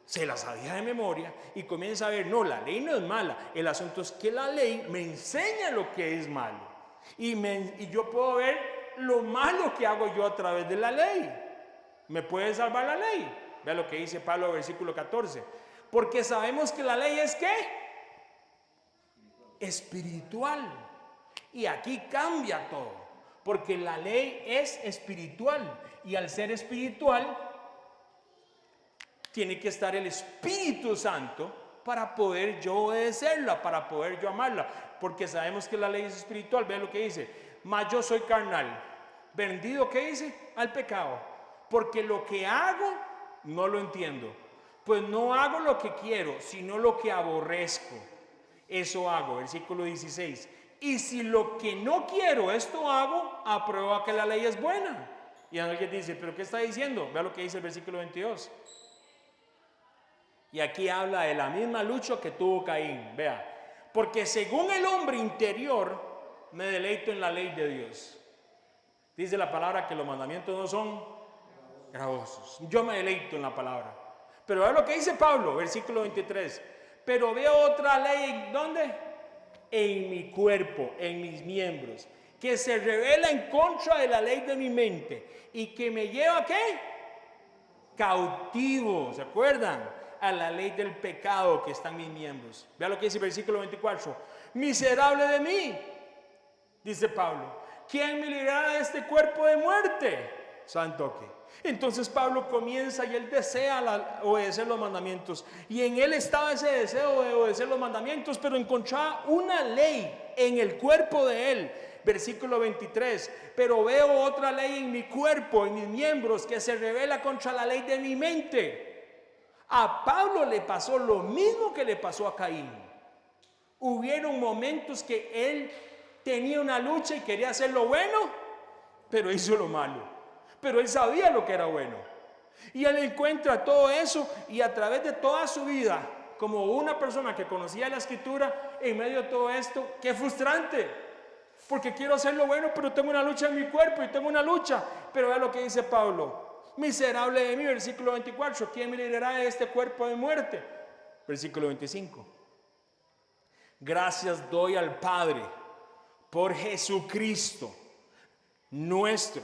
se la sabía de memoria, y comienza a ver, no, la ley no es mala, el asunto es que la ley me enseña lo que es malo, y yo puedo ver lo malo que hago yo a través de la ley. ¿Me puede salvar la ley? Vea lo que dice Pablo, versículo 14. Porque sabemos que la ley es ¿qué? Espiritual. Y aquí cambia todo. Porque la ley es espiritual. Y al ser espiritual, tiene que estar el Espíritu Santo para poder yo obedecerla, para poder yo amarla. Porque sabemos que la ley es espiritual. Vea lo que dice. Mas yo soy carnal, vendido, ¿qué dice? Al pecado. Porque lo que hago, no lo entiendo. Pues no hago lo que quiero, sino lo que aborrezco. Eso hago, versículo 16. Y si lo que no quiero, esto hago, aprueba que la ley es buena. Y alguien dice, ¿pero qué está diciendo? Vea lo que dice el versículo 22. Y aquí habla de la misma lucha que tuvo Caín. Vea, porque según el hombre interior, me deleito en la ley de Dios. Dice la palabra que los mandamientos no son gravosos. Yo me deleito en la palabra. Pero vea lo que dice Pablo, versículo 23. Pero veo otra ley, ¿dónde? En mi cuerpo, en mis miembros, que se revela en contra de la ley de mi mente y que me lleva ¿a qué? Cautivo, ¿se acuerdan? A la ley del pecado que está en mis miembros. Vea lo que dice el versículo 24. Miserable de mí, dice Pablo, ¿quién me librará de este cuerpo de muerte? Santo que. Entonces Pablo comienza y él desea obedecer los mandamientos. Y en él estaba ese deseo de obedecer los mandamientos, pero encontraba una ley en el cuerpo de él. Versículo 23. Pero veo otra ley en mi cuerpo, en mis miembros, que se revela contra la ley de mi mente. A Pablo le pasó lo mismo que le pasó a Caín. Hubieron momentos que él tenía una lucha y quería hacer lo bueno, pero hizo lo malo. Pero él sabía lo que era bueno. Y él encuentra todo eso y a través de toda su vida, como una persona que conocía la escritura, en medio de todo esto, qué frustrante. Porque quiero hacer lo bueno, pero tengo una lucha en mi cuerpo y tengo una lucha. Pero vea lo que dice Pablo. Miserable de mí, versículo 24. ¿Quién me librará de este cuerpo de muerte? Versículo 25. Gracias doy al Padre por Jesucristo nuestro.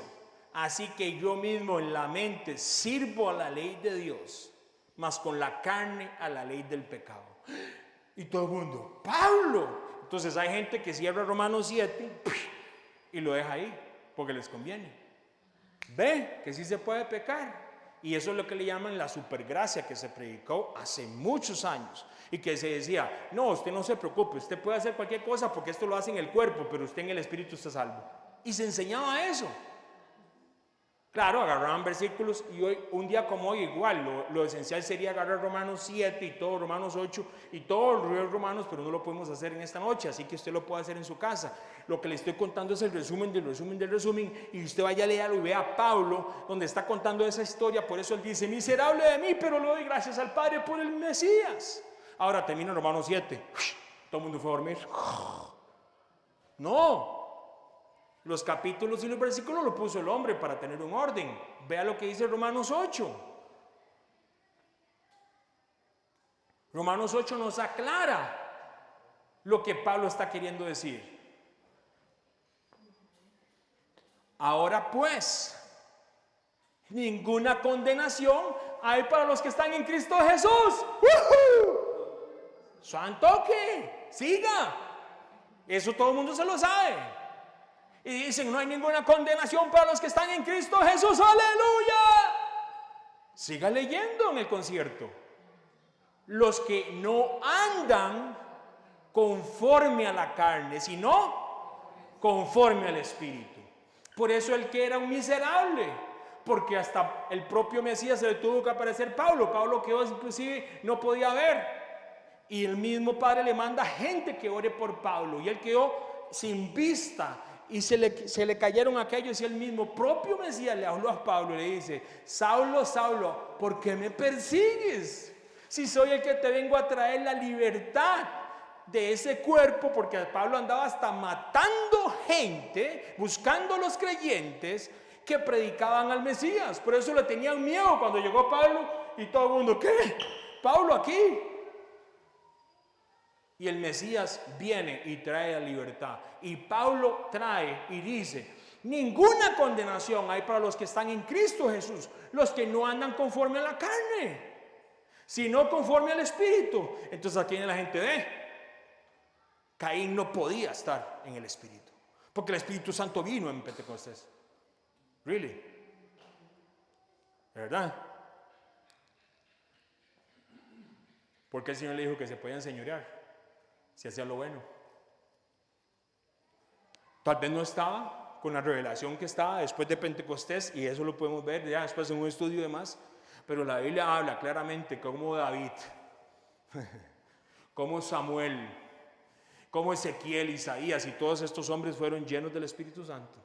Así que yo mismo en la mente sirvo a la ley de Dios, mas con la carne a la ley del pecado. Y todo el mundo, Pablo. Entonces hay gente que cierra Romanos 7 y lo deja ahí porque les conviene. Ve que sí se puede pecar. Y eso es lo que le llaman la supergracia, que se predicó hace muchos años. Y que se decía, no, usted no se preocupe, usted puede hacer cualquier cosa porque esto lo hace en el cuerpo, pero usted en el espíritu está salvo. Y se enseñaba eso. Claro, agarraban versículos y hoy, un día como hoy igual, lo esencial sería agarrar Romanos 7 y todo, Romanos 8 y todos los romanos, pero no lo podemos hacer en esta noche, así que usted lo puede hacer en su casa. Lo que le estoy contando es el resumen del resumen del resumen, y usted vaya a leerlo y vea a Pablo, donde está contando esa historia. Por eso él dice, miserable de mí, pero le doy gracias al Padre por el Mesías. Ahora termina Romanos 7, todo el mundo fue a dormir. No. Los capítulos y los versículos lo puso el hombre para tener un orden. Vea lo que dice Romanos 8. Romanos 8 nos aclara lo que Pablo está queriendo decir. Ahora pues, ninguna condenación hay para los que están en Cristo Jesús. ¡Santo que! ¡Siga! Eso todo el mundo se lo sabe. Y dicen, no hay ninguna condenación para los que están en Cristo Jesús. ¡Aleluya! Siga leyendo en el concierto. Los que no andan conforme a la carne, sino conforme al Espíritu. Por eso el que era un miserable, porque hasta el propio Mesías se le tuvo que aparecer Pablo. Pablo quedó inclusive, no podía ver. Y el mismo Padre le manda gente que ore por Pablo. Y él quedó sin vista. Y se le cayeron aquellos y el mismo propio Mesías le habló a Pablo y le dice: Saulo, Saulo, ¿por qué me persigues? Si soy el que te vengo a traer la libertad de ese cuerpo, porque Pablo andaba hasta matando gente, buscando a los creyentes que predicaban al Mesías. Por eso le tenían miedo cuando llegó Pablo y todo el mundo: ¿qué? ¿Pablo aquí? Y el Mesías viene y trae la libertad. Y Pablo trae y dice: ninguna condenación hay para los que están en Cristo Jesús, los que no andan conforme a la carne, sino conforme al Espíritu. Entonces aquí la gente ve: Caín no podía estar en el Espíritu, porque el Espíritu Santo vino en Pentecostés. Really, ¿verdad? Porque el Señor le dijo que se podía enseñorear si hacía lo bueno. Tal vez no estaba con la revelación que estaba después de Pentecostés, y eso lo podemos ver ya después en un estudio y demás, pero la Biblia habla claramente cómo David, cómo Samuel, cómo Ezequiel, Isaías y todos estos hombres fueron llenos del Espíritu Santo.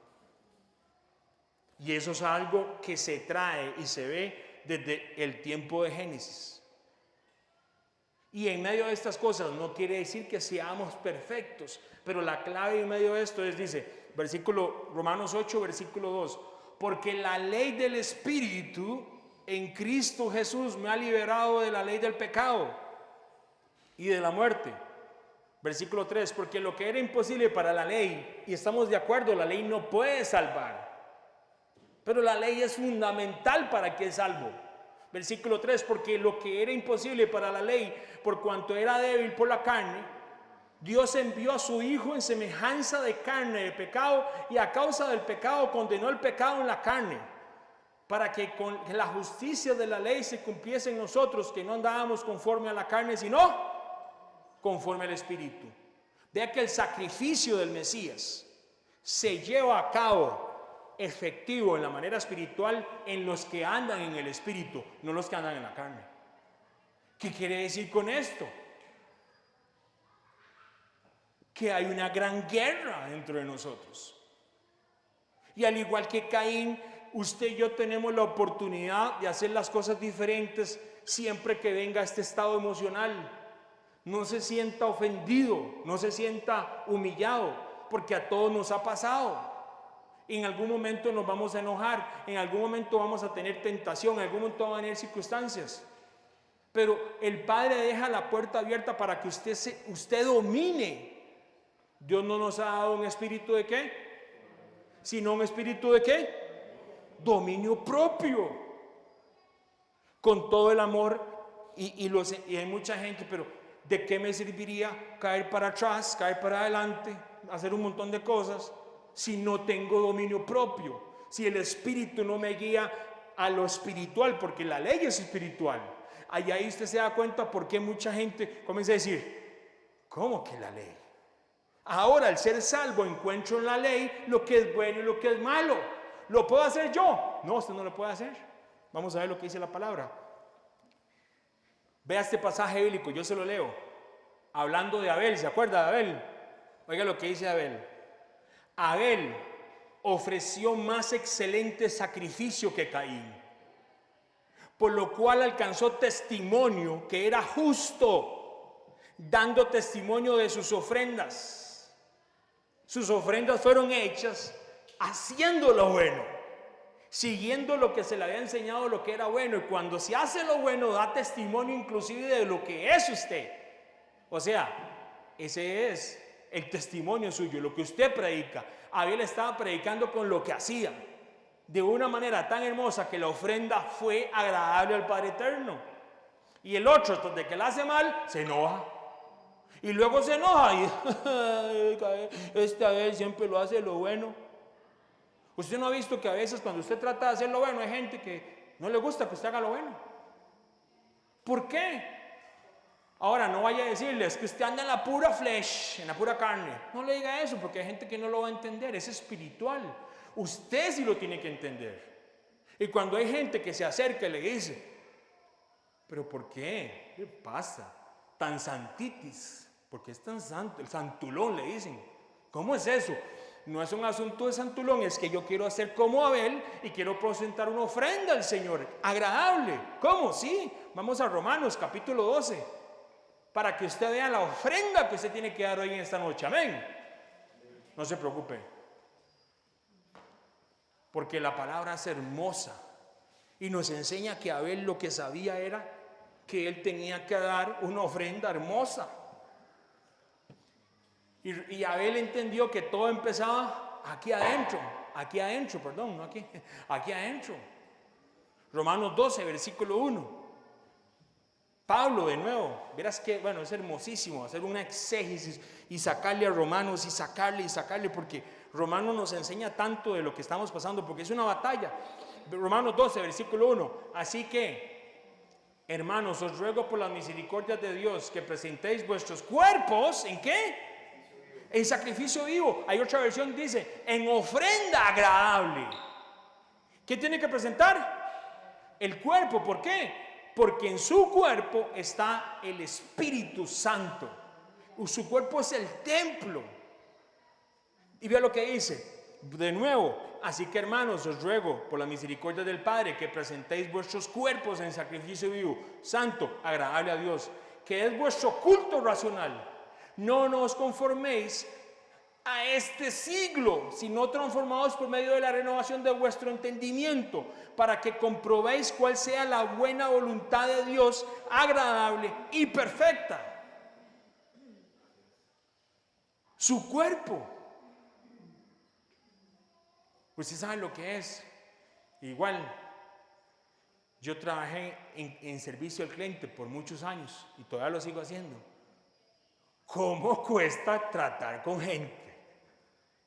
Y eso es algo que se trae y se ve desde el tiempo de Génesis. Y en medio de estas cosas no quiere decir que seamos perfectos, pero la clave en medio de esto es, dice, Romanos 8, versículo 2, porque la ley del Espíritu en Cristo Jesús me ha liberado de la ley del pecado y de la muerte. Versículo 3, porque lo que era imposible para la ley, y estamos de acuerdo, la ley no puede salvar, pero la ley es fundamental para que es salvo. Versículo 3, porque lo que era imposible para la ley, por cuanto era débil por la carne, Dios envió a su Hijo en semejanza de carne de pecado, y a causa del pecado condenó el pecado en la carne, para que con la justicia de la ley se cumpliese en nosotros, que no andábamos conforme a la carne, sino conforme al Espíritu. Vea que el sacrificio del Mesías se lleva a cabo efectivo en la manera espiritual en los que andan en el Espíritu, no los que andan en la carne. ¿Qué quiere decir con esto? Que hay una gran guerra dentro de nosotros. Y al igual que Caín, usted y yo tenemos la oportunidad de hacer las cosas diferentes siempre que venga este estado emocional. No se sienta ofendido, no se sienta humillado, porque a todos nos ha pasado. En algún momento nos vamos a enojar, en algún momento vamos a tener tentación, en algún momento van a haber circunstancias. Pero el Padre deja la puerta abierta para que usted domine. Dios no nos ha dado un espíritu de ¿qué? Sino un espíritu de ¿qué? Dominio propio. Con todo el amor y hay mucha gente, pero ¿de qué me serviría caer para atrás, caer para adelante, hacer un montón de cosas si no tengo dominio propio? Si el Espíritu no me guía a lo espiritual, porque la ley es espiritual. Ahí usted se da cuenta por qué mucha gente comienza a decir: ¿cómo que la ley? Ahora, al ser salvo, encuentro en la ley lo que es bueno y lo que es malo. ¿Lo puedo hacer yo? No, usted no lo puede hacer. Vamos a ver lo que dice la palabra. Vea este pasaje bíblico, yo se lo leo. Hablando de Abel, ¿se acuerda de Abel? Oiga lo que dice Abel. Abel ofreció más excelente sacrificio que Caín, por lo cual alcanzó testimonio que era justo, dando testimonio de sus ofrendas. Sus ofrendas fueron hechas haciendo lo bueno, siguiendo lo que se le había enseñado, lo que era bueno. Y cuando se hace lo bueno, da testimonio inclusive de lo que es usted. O sea, ese es el testimonio suyo, lo que usted predica. Abel estaba predicando con lo que hacía, de una manera tan hermosa que la ofrenda fue agradable al Padre Eterno. Y el otro, de que la hace mal, se enoja. Y luego se enoja y Abel siempre lo hace lo bueno. Usted no ha visto que a veces cuando usted trata de hacer lo bueno hay gente que no le gusta que usted haga lo bueno. ¿Por qué? Ahora, no vaya a decirles que usted anda en la pura flesh, en la pura carne. No le diga eso, porque hay gente que no lo va a entender. Es espiritual. Usted sí lo tiene que entender. Y cuando hay gente que se acerca y le dice: ¿pero por qué? ¿Qué pasa? tan santitis, porque es tan santo, el santulón le dicen. ¿Cómo es eso? No es un asunto de santulón, es que yo quiero hacer como Abel y quiero presentar una ofrenda al Señor, agradable. ¿Cómo? Sí, vamos a Romanos capítulo 12, para que usted vea la ofrenda que usted tiene que dar hoy en esta noche. Amén. No se preocupe, porque la palabra es hermosa y nos enseña que Abel lo que sabía era que él tenía que dar una ofrenda hermosa. Y Abel entendió que todo empezaba aquí adentro, perdón, no aquí, aquí adentro. Romanos 12, versículo 1. Pablo de nuevo, verás que, bueno, es hermosísimo hacer una exégesis y sacarle a Romanos y sacarle, porque Romanos nos enseña tanto de lo que estamos pasando, porque es una batalla. Romanos 12, versículo 1. Así que, hermanos, os ruego por las misericordias de Dios que presentéis vuestros cuerpos, ¿en qué? En sacrificio vivo. Hay otra versión que dice, en ofrenda agradable. ¿Qué tiene que presentar? El cuerpo. ¿Por qué? Porque en su cuerpo está el Espíritu Santo. Su cuerpo es el templo. Y vea lo que dice. De nuevo, así que hermanos, os ruego por la misericordia del Padre que presentéis vuestros cuerpos en sacrificio vivo, santo, agradable a Dios, que es vuestro culto racional. No nos conforméis a este siglo, sino transformados por medio de la renovación de vuestro entendimiento, para que comprobéis cuál sea la buena voluntad de Dios, agradable y perfecta. Su cuerpo. Usted sabe lo que es. Igual, yo trabajé en servicio al cliente por muchos años y todavía lo sigo haciendo. ¿Cómo cuesta tratar con gente?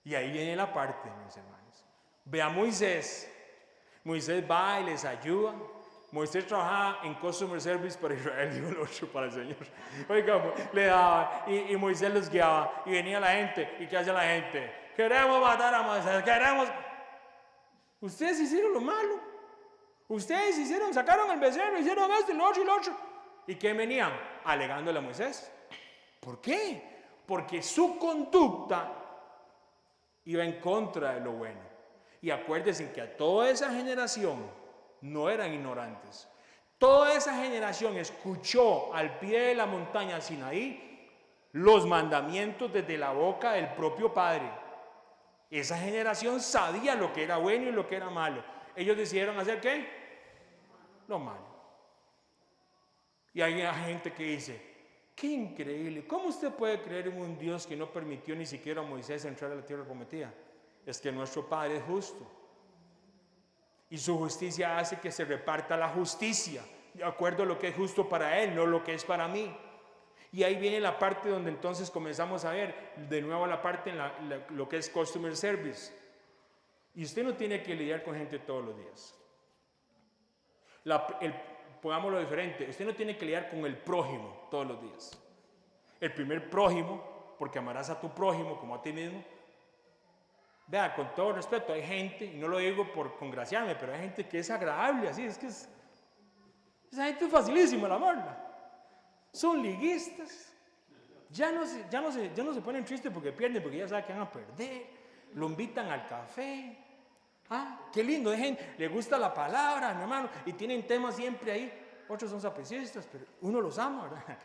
Y ahí viene la parte, mis hermanos. Ve a Moisés. Moisés va y les ayuda. Moisés trabajaba en Customer Service para Israel, digo el otro para el Señor. Oiga, le daba y Moisés los guiaba. Y venía la gente. ¿Y qué hace la gente? Queremos matar a Moisés, queremos. Ustedes hicieron lo malo. Ustedes sacaron el becerro, hicieron esto y lo otro. ¿Y qué venían? Alegándole a Moisés. ¿Por qué? Porque su conducta iba en contra de lo bueno. Y acuérdense que a toda esa generación no eran ignorantes. Toda esa generación escuchó al pie de la montaña Sinaí los mandamientos desde la boca del propio Padre. Esa generación sabía lo que era bueno y lo que era malo. Ellos decidieron hacer ¿qué? Lo malo. Y hay gente que dice, qué increíble, ¿cómo usted puede creer en un Dios que no permitió ni siquiera a Moisés entrar a la tierra prometida? Es que nuestro Padre es justo. Y su justicia hace que se reparta la justicia, de acuerdo a lo que es justo para Él, no lo que es para mí. Y ahí viene la parte donde entonces comenzamos a ver, de nuevo la parte en lo que es Customer Service. Y usted no tiene que lidiar con gente todos los días. Pongámoslo diferente, usted no tiene que lidiar con el prójimo todos los días. El primer prójimo, porque amarás a tu prójimo como a ti mismo. Vea, con todo respeto, hay gente, y no lo digo por congraciarme, pero hay gente que es agradable, así, esa gente es facilísima la amarla. Son liguistas, ya no se ponen tristes porque pierden, porque ya saben que van a perder, lo invitan al café. Qué lindo, le gusta la palabra, mi hermano, y tienen temas siempre ahí. Otros son sapricistas, pero uno los ama, ¿verdad?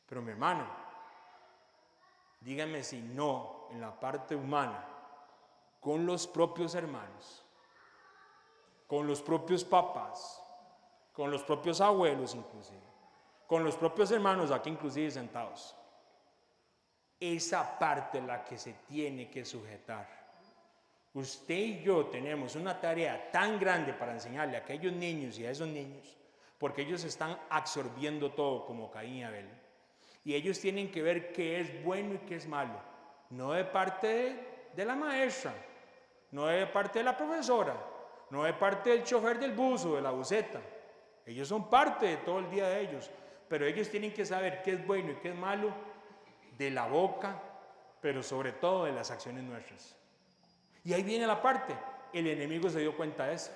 Pero mi hermano, dígame si no, en la parte humana, con los propios hermanos, con los propios papás, con los propios abuelos inclusive, con los propios hermanos aquí inclusive sentados, esa parte es la que se tiene que sujetar. Usted y yo tenemos una tarea tan grande para enseñarle a aquellos niños y a esos niños, porque ellos están absorbiendo todo como Caín y Abel. Y ellos tienen que ver qué es bueno y qué es malo. No de parte de la maestra, no de parte de la profesora, no de parte del chofer del bus o de la buseta. Ellos son parte de todo el día de ellos, pero ellos tienen que saber qué es bueno y qué es malo de la boca, pero sobre todo de las acciones nuestras. Y ahí viene la parte, el enemigo se dio cuenta de eso.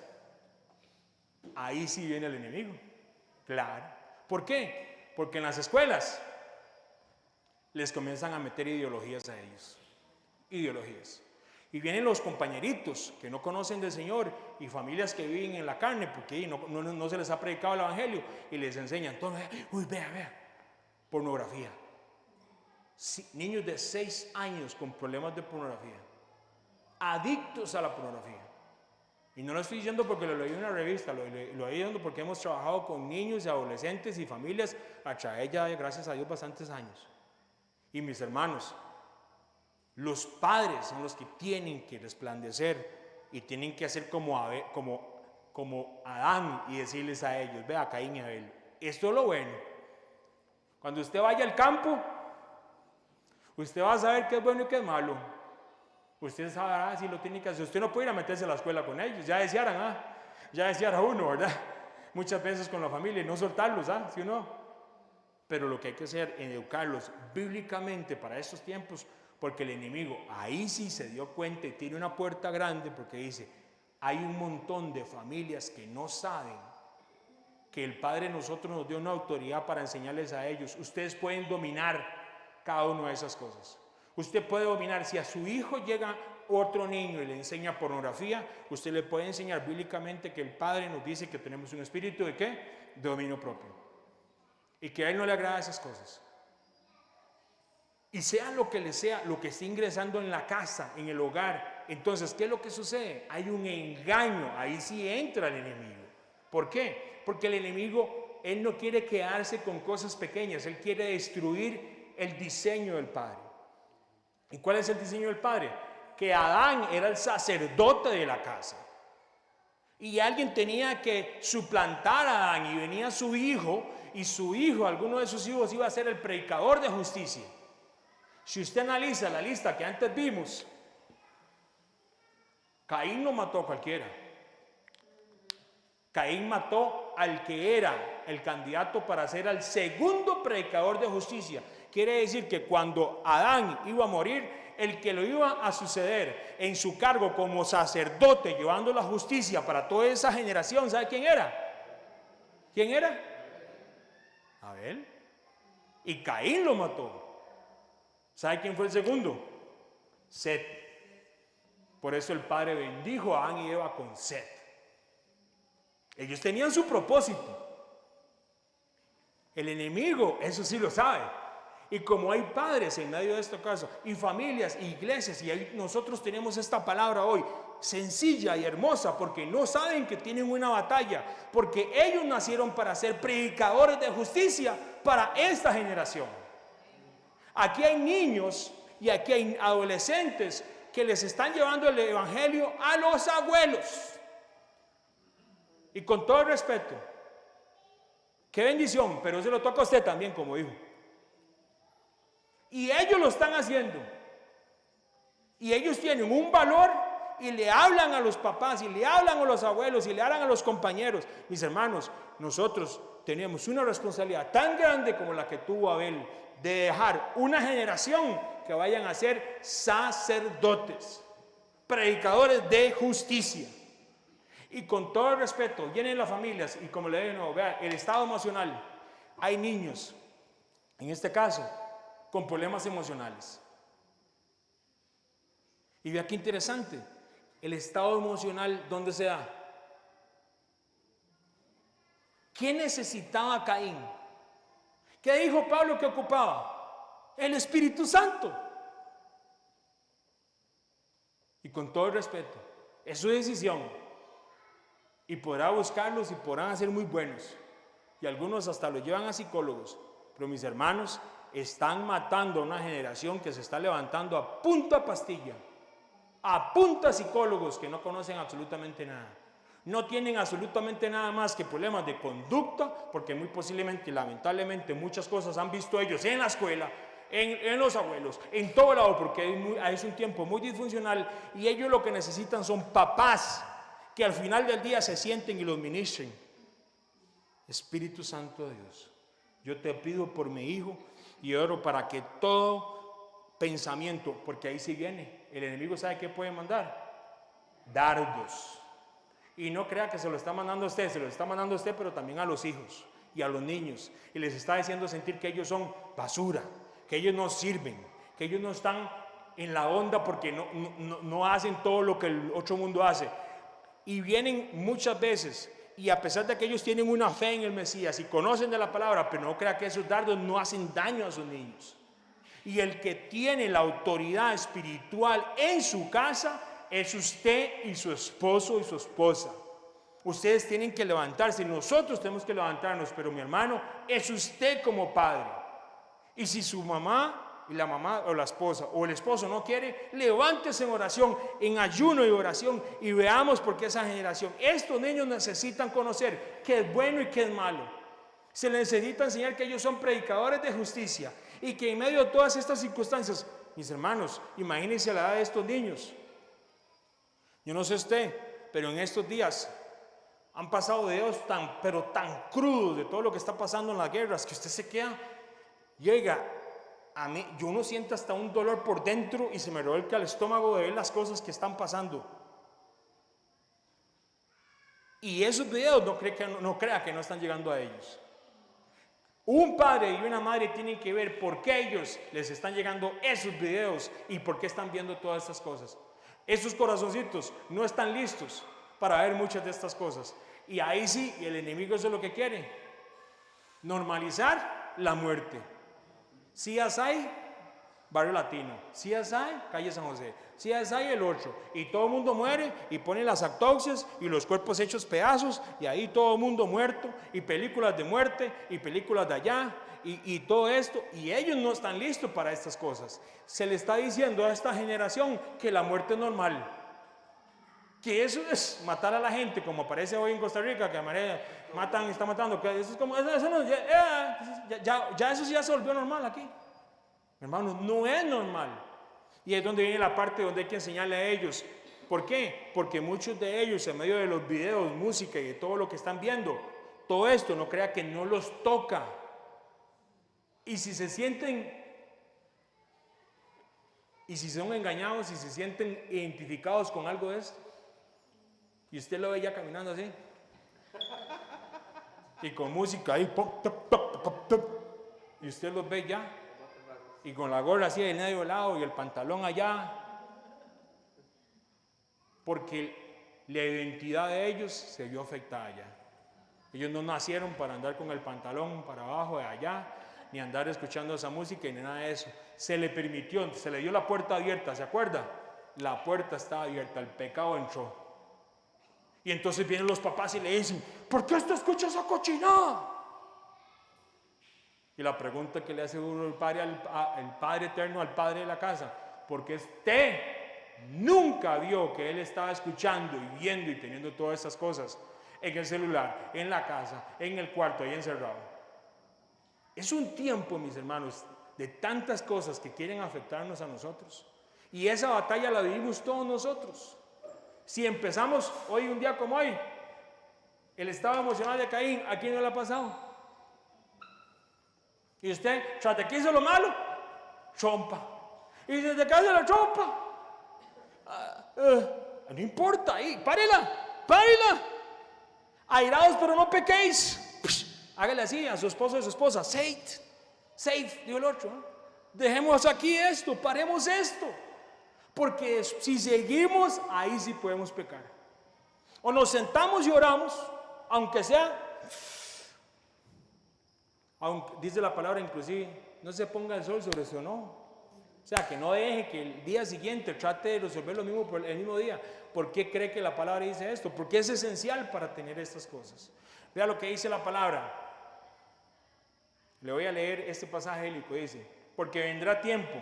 Ahí sí viene el enemigo, claro. ¿Por qué? Porque en las escuelas les comienzan a meter ideologías a ellos. Ideologías. Y vienen los compañeritos que no conocen del Señor y familias que viven en la carne porque no se les ha predicado el Evangelio y les enseñan. Entonces, vea, pornografía. Sí, niños de 6 años con problemas de pornografía. Adictos a la pornografía. Y no lo estoy diciendo porque lo leí en una revista, lo estoy diciendo porque hemos trabajado con niños y adolescentes y familias a través ya, gracias a Dios, bastantes años. Y mis hermanos, los padres son los que tienen que resplandecer y tienen que hacer como Adán y decirles a ellos, vea, Caín y Abel, esto es lo bueno. Cuando usted vaya al campo, usted va a saber qué es bueno y qué es malo. Usted sabrá si lo tiene que hacer. Usted no puede ir a meterse a la escuela con ellos. Ya deseara uno, ¿verdad? Muchas veces con la familia y no soltarlos, ¿sí o no? Pero lo que hay que hacer es educarlos bíblicamente para estos tiempos, porque el enemigo ahí sí se dio cuenta y tiene una puerta grande, porque dice, hay un montón de familias que no saben que el Padre nosotros nos dio una autoridad para enseñarles a ellos. Ustedes pueden dominar cada una de esas cosas. Usted puede dominar, si a su hijo llega otro niño y le enseña pornografía, usted le puede enseñar bíblicamente que el Padre nos dice que tenemos un espíritu de ¿qué? De dominio propio. Y que a él no le agrada esas cosas. Y sea lo que le sea, lo que esté ingresando en la casa, en el hogar, entonces, ¿qué es lo que sucede? Hay un engaño, ahí sí entra el enemigo. ¿Por qué? Porque el enemigo, él no quiere quedarse con cosas pequeñas, él quiere destruir el diseño del Padre. ¿Y cuál es el diseño del Padre? Que Adán era el sacerdote de la casa. Y alguien tenía que suplantar a Adán y venía su hijo, y su hijo, alguno de sus hijos iba a ser el predicador de justicia. Si usted analiza la lista que antes vimos, Caín no mató a cualquiera. Caín mató al que era el candidato para ser el segundo predicador de justicia. Quiere decir que cuando Adán iba a morir, el que lo iba a suceder en su cargo como sacerdote, llevando la justicia para toda esa generación, ¿sabe quién era? ¿Quién era? Abel. Y Caín lo mató. ¿Sabe quién fue el segundo? Set. Por eso el Padre bendijo a Adán y Eva con Set. Ellos tenían su propósito. El enemigo, eso sí lo sabe. Y como hay padres en medio de este caso, y familias, y iglesias, y ahí nosotros tenemos esta palabra hoy, sencilla y hermosa, porque no saben que tienen una batalla, porque ellos nacieron para ser predicadores de justicia para esta generación. Aquí hay niños y aquí hay adolescentes que les están llevando el evangelio a los abuelos. Y con todo el respeto, qué bendición, pero eso lo toca a usted también como hijo. Y ellos lo están haciendo. Y ellos tienen un valor y le hablan a los papás, y le hablan a los abuelos, y le hablan a los compañeros. Mis hermanos, nosotros tenemos una responsabilidad tan grande como la que tuvo Abel, de dejar una generación que vayan a ser sacerdotes, predicadores de justicia. Y con todo el respeto, llenen las familias, y como le digo, vea, el estado emocional. Hay niños, en este caso, con problemas emocionales. Y vea qué interesante, el estado emocional, ¿dónde se da? ¿Qué necesitaba Caín? ¿Qué dijo Pablo que ocupaba? El Espíritu Santo. Y con todo el respeto, es su decisión. Y podrá buscarlos y podrán ser muy buenos. Y algunos hasta los llevan a psicólogos. Pero mis hermanos, están matando a una generación que se está levantando a punta pastilla, a punta psicólogos que no conocen absolutamente nada. No tienen absolutamente nada más que problemas de conducta, porque muy posiblemente, lamentablemente, muchas cosas han visto ellos en la escuela, en los abuelos, en todo lado, porque es un tiempo muy disfuncional, y ellos lo que necesitan son papás que al final del día se sienten y los ministren. Espíritu Santo de Dios, yo te pido por mi hijo y oro para que todo pensamiento, porque ahí sí viene, el enemigo sabe qué puede mandar, dardos. Y no crea que se lo está mandando a usted, se lo está mandando a usted, pero también a los hijos. y a los niños, y les está haciendo sentir que ellos son basura, que ellos no sirven, que ellos no están en la onda porque no hacen todo lo que el otro mundo hace. Y vienen muchas veces, y a pesar de que ellos tienen una fe en el Mesías y conocen de la palabra, pero no crea que esos dardos no hacen daño a sus niños. Y el que tiene la autoridad espiritual en su casa es usted y su esposo y su esposa. Ustedes tienen que levantarse, nosotros tenemos que levantarnos, pero mi hermano, es usted como padre. Y si su mamá y la mamá o la esposa o el esposo no quiere, levántese en oración, en ayuno y oración, y veamos por qué esa generación, estos niños necesitan conocer qué es bueno y qué es malo. Se les necesita enseñar que ellos son predicadores de justicia y que en medio de todas estas circunstancias, mis hermanos, imagínense la edad de estos niños. Yo no sé usted, pero en estos días han pasado videos pero tan crudos de todo lo que está pasando en las guerras que usted se queda, llega a mí, yo no siento hasta un dolor por dentro y se me revuelca el estómago de ver las cosas que están pasando. Y esos videos no crea que no están llegando a ellos. Un padre y una madre tienen que ver por qué ellos les están llegando esos videos y por qué están viendo todas estas cosas. Esos corazoncitos no están listos para ver muchas de estas cosas. Y ahí sí, el enemigo eso es lo que quiere. Normalizar la muerte. CSI, Barrio Latino. CSI, Calle San José. CSI, el 8. Y todo el mundo muere y ponen las autopsias y los cuerpos hechos pedazos y ahí todo el mundo muerto y películas de muerte y películas de allá y todo esto. Y ellos no están listos para estas cosas. Se le está diciendo a esta generación que la muerte es normal. Que eso es matar a la gente, como aparece hoy en Costa Rica, que está matando, que eso es como, eso no, ya eso ya se volvió normal aquí. Hermanos, no es normal. Y es donde viene la parte donde hay que enseñarle a ellos. ¿Por qué? Porque muchos de ellos, en medio de los videos, música y de todo lo que están viendo, todo esto no crea que no los toca. Y si se sienten, y si son engañados, y se sienten identificados con algo de esto, y usted lo ve ya caminando así, y con música ahí, pop, top, top, pop, top, y usted los ve ya, y con la gorra así de medio lado y el pantalón allá, porque la identidad de ellos se vio afectada ya. Ellos no nacieron para andar con el pantalón para abajo de allá, ni andar escuchando esa música ni nada de eso. Se le permitió, se le dio la puerta abierta, ¿se acuerda? La puerta estaba abierta, el pecado entró. Y entonces vienen los papás y le dicen, ¿por qué usted escucha esa cochinada? Y la pregunta que le hace uno el Padre Eterno al Padre de la casa, porque usted nunca vio que él estaba escuchando y viendo y teniendo todas esas cosas en el celular, en la casa, en el cuarto, ahí encerrado. Es un tiempo, mis hermanos, de tantas cosas que quieren afectarnos a nosotros. Y esa batalla la vivimos todos nosotros. Si empezamos hoy, un día como hoy, el estado emocional de Caín, ¿a quién no le ha pasado? Y usted, trate que hizo lo malo, chompa. Y desde que hace la chompa, no importa, ahí, párela. Airados, pero no pequéis. Hágale así a su esposo y a su esposa, safe, digo el otro. Dejemos aquí esto, paremos esto. Porque si seguimos, ahí sí podemos pecar. O nos sentamos y oramos, aunque sea, dice la palabra inclusive, no se ponga el sol sobre eso, no. O sea, que no deje que el día siguiente trate de resolver lo mismo por el mismo día. ¿Por qué cree que la palabra dice esto? Porque es esencial para tener estas cosas. Vea lo que dice la palabra. Le voy a leer este pasaje bíblico, dice, porque vendrá tiempo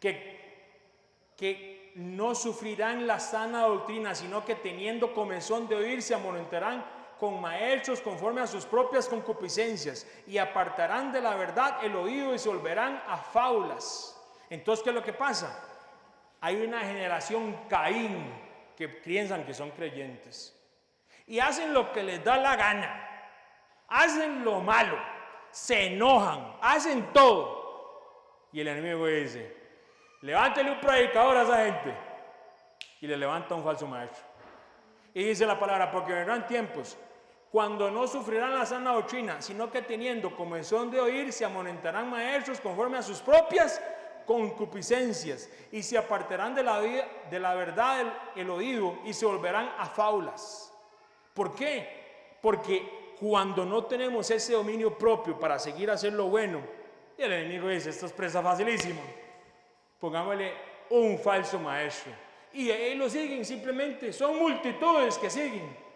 que no sufrirán la sana doctrina, sino que teniendo comezón de oír se amonestarán con maestros conforme a sus propias concupiscencias y apartarán de la verdad el oído y se volverán a fábulas. Entonces, ¿qué es lo que pasa? Hay una generación Caín que piensan que son creyentes y hacen lo que les da la gana, hacen lo malo, se enojan, hacen todo. Y el enemigo dice, levántele un predicador a esa gente. Y le levanta un falso maestro. Y dice la palabra, porque vendrán tiempos cuando no sufrirán la sana doctrina, sino que teniendo comezón de oír, se amonestarán maestros conforme a sus propias concupiscencias, y se apartarán de la verdad el oído, y se volverán a fábulas. ¿Por qué? Porque cuando no tenemos ese dominio propio para seguir a hacer lo bueno, y el enemigo dice, esto es presa facilísima, pongámosle un falso maestro, y ahí lo siguen, simplemente son multitudes que siguen.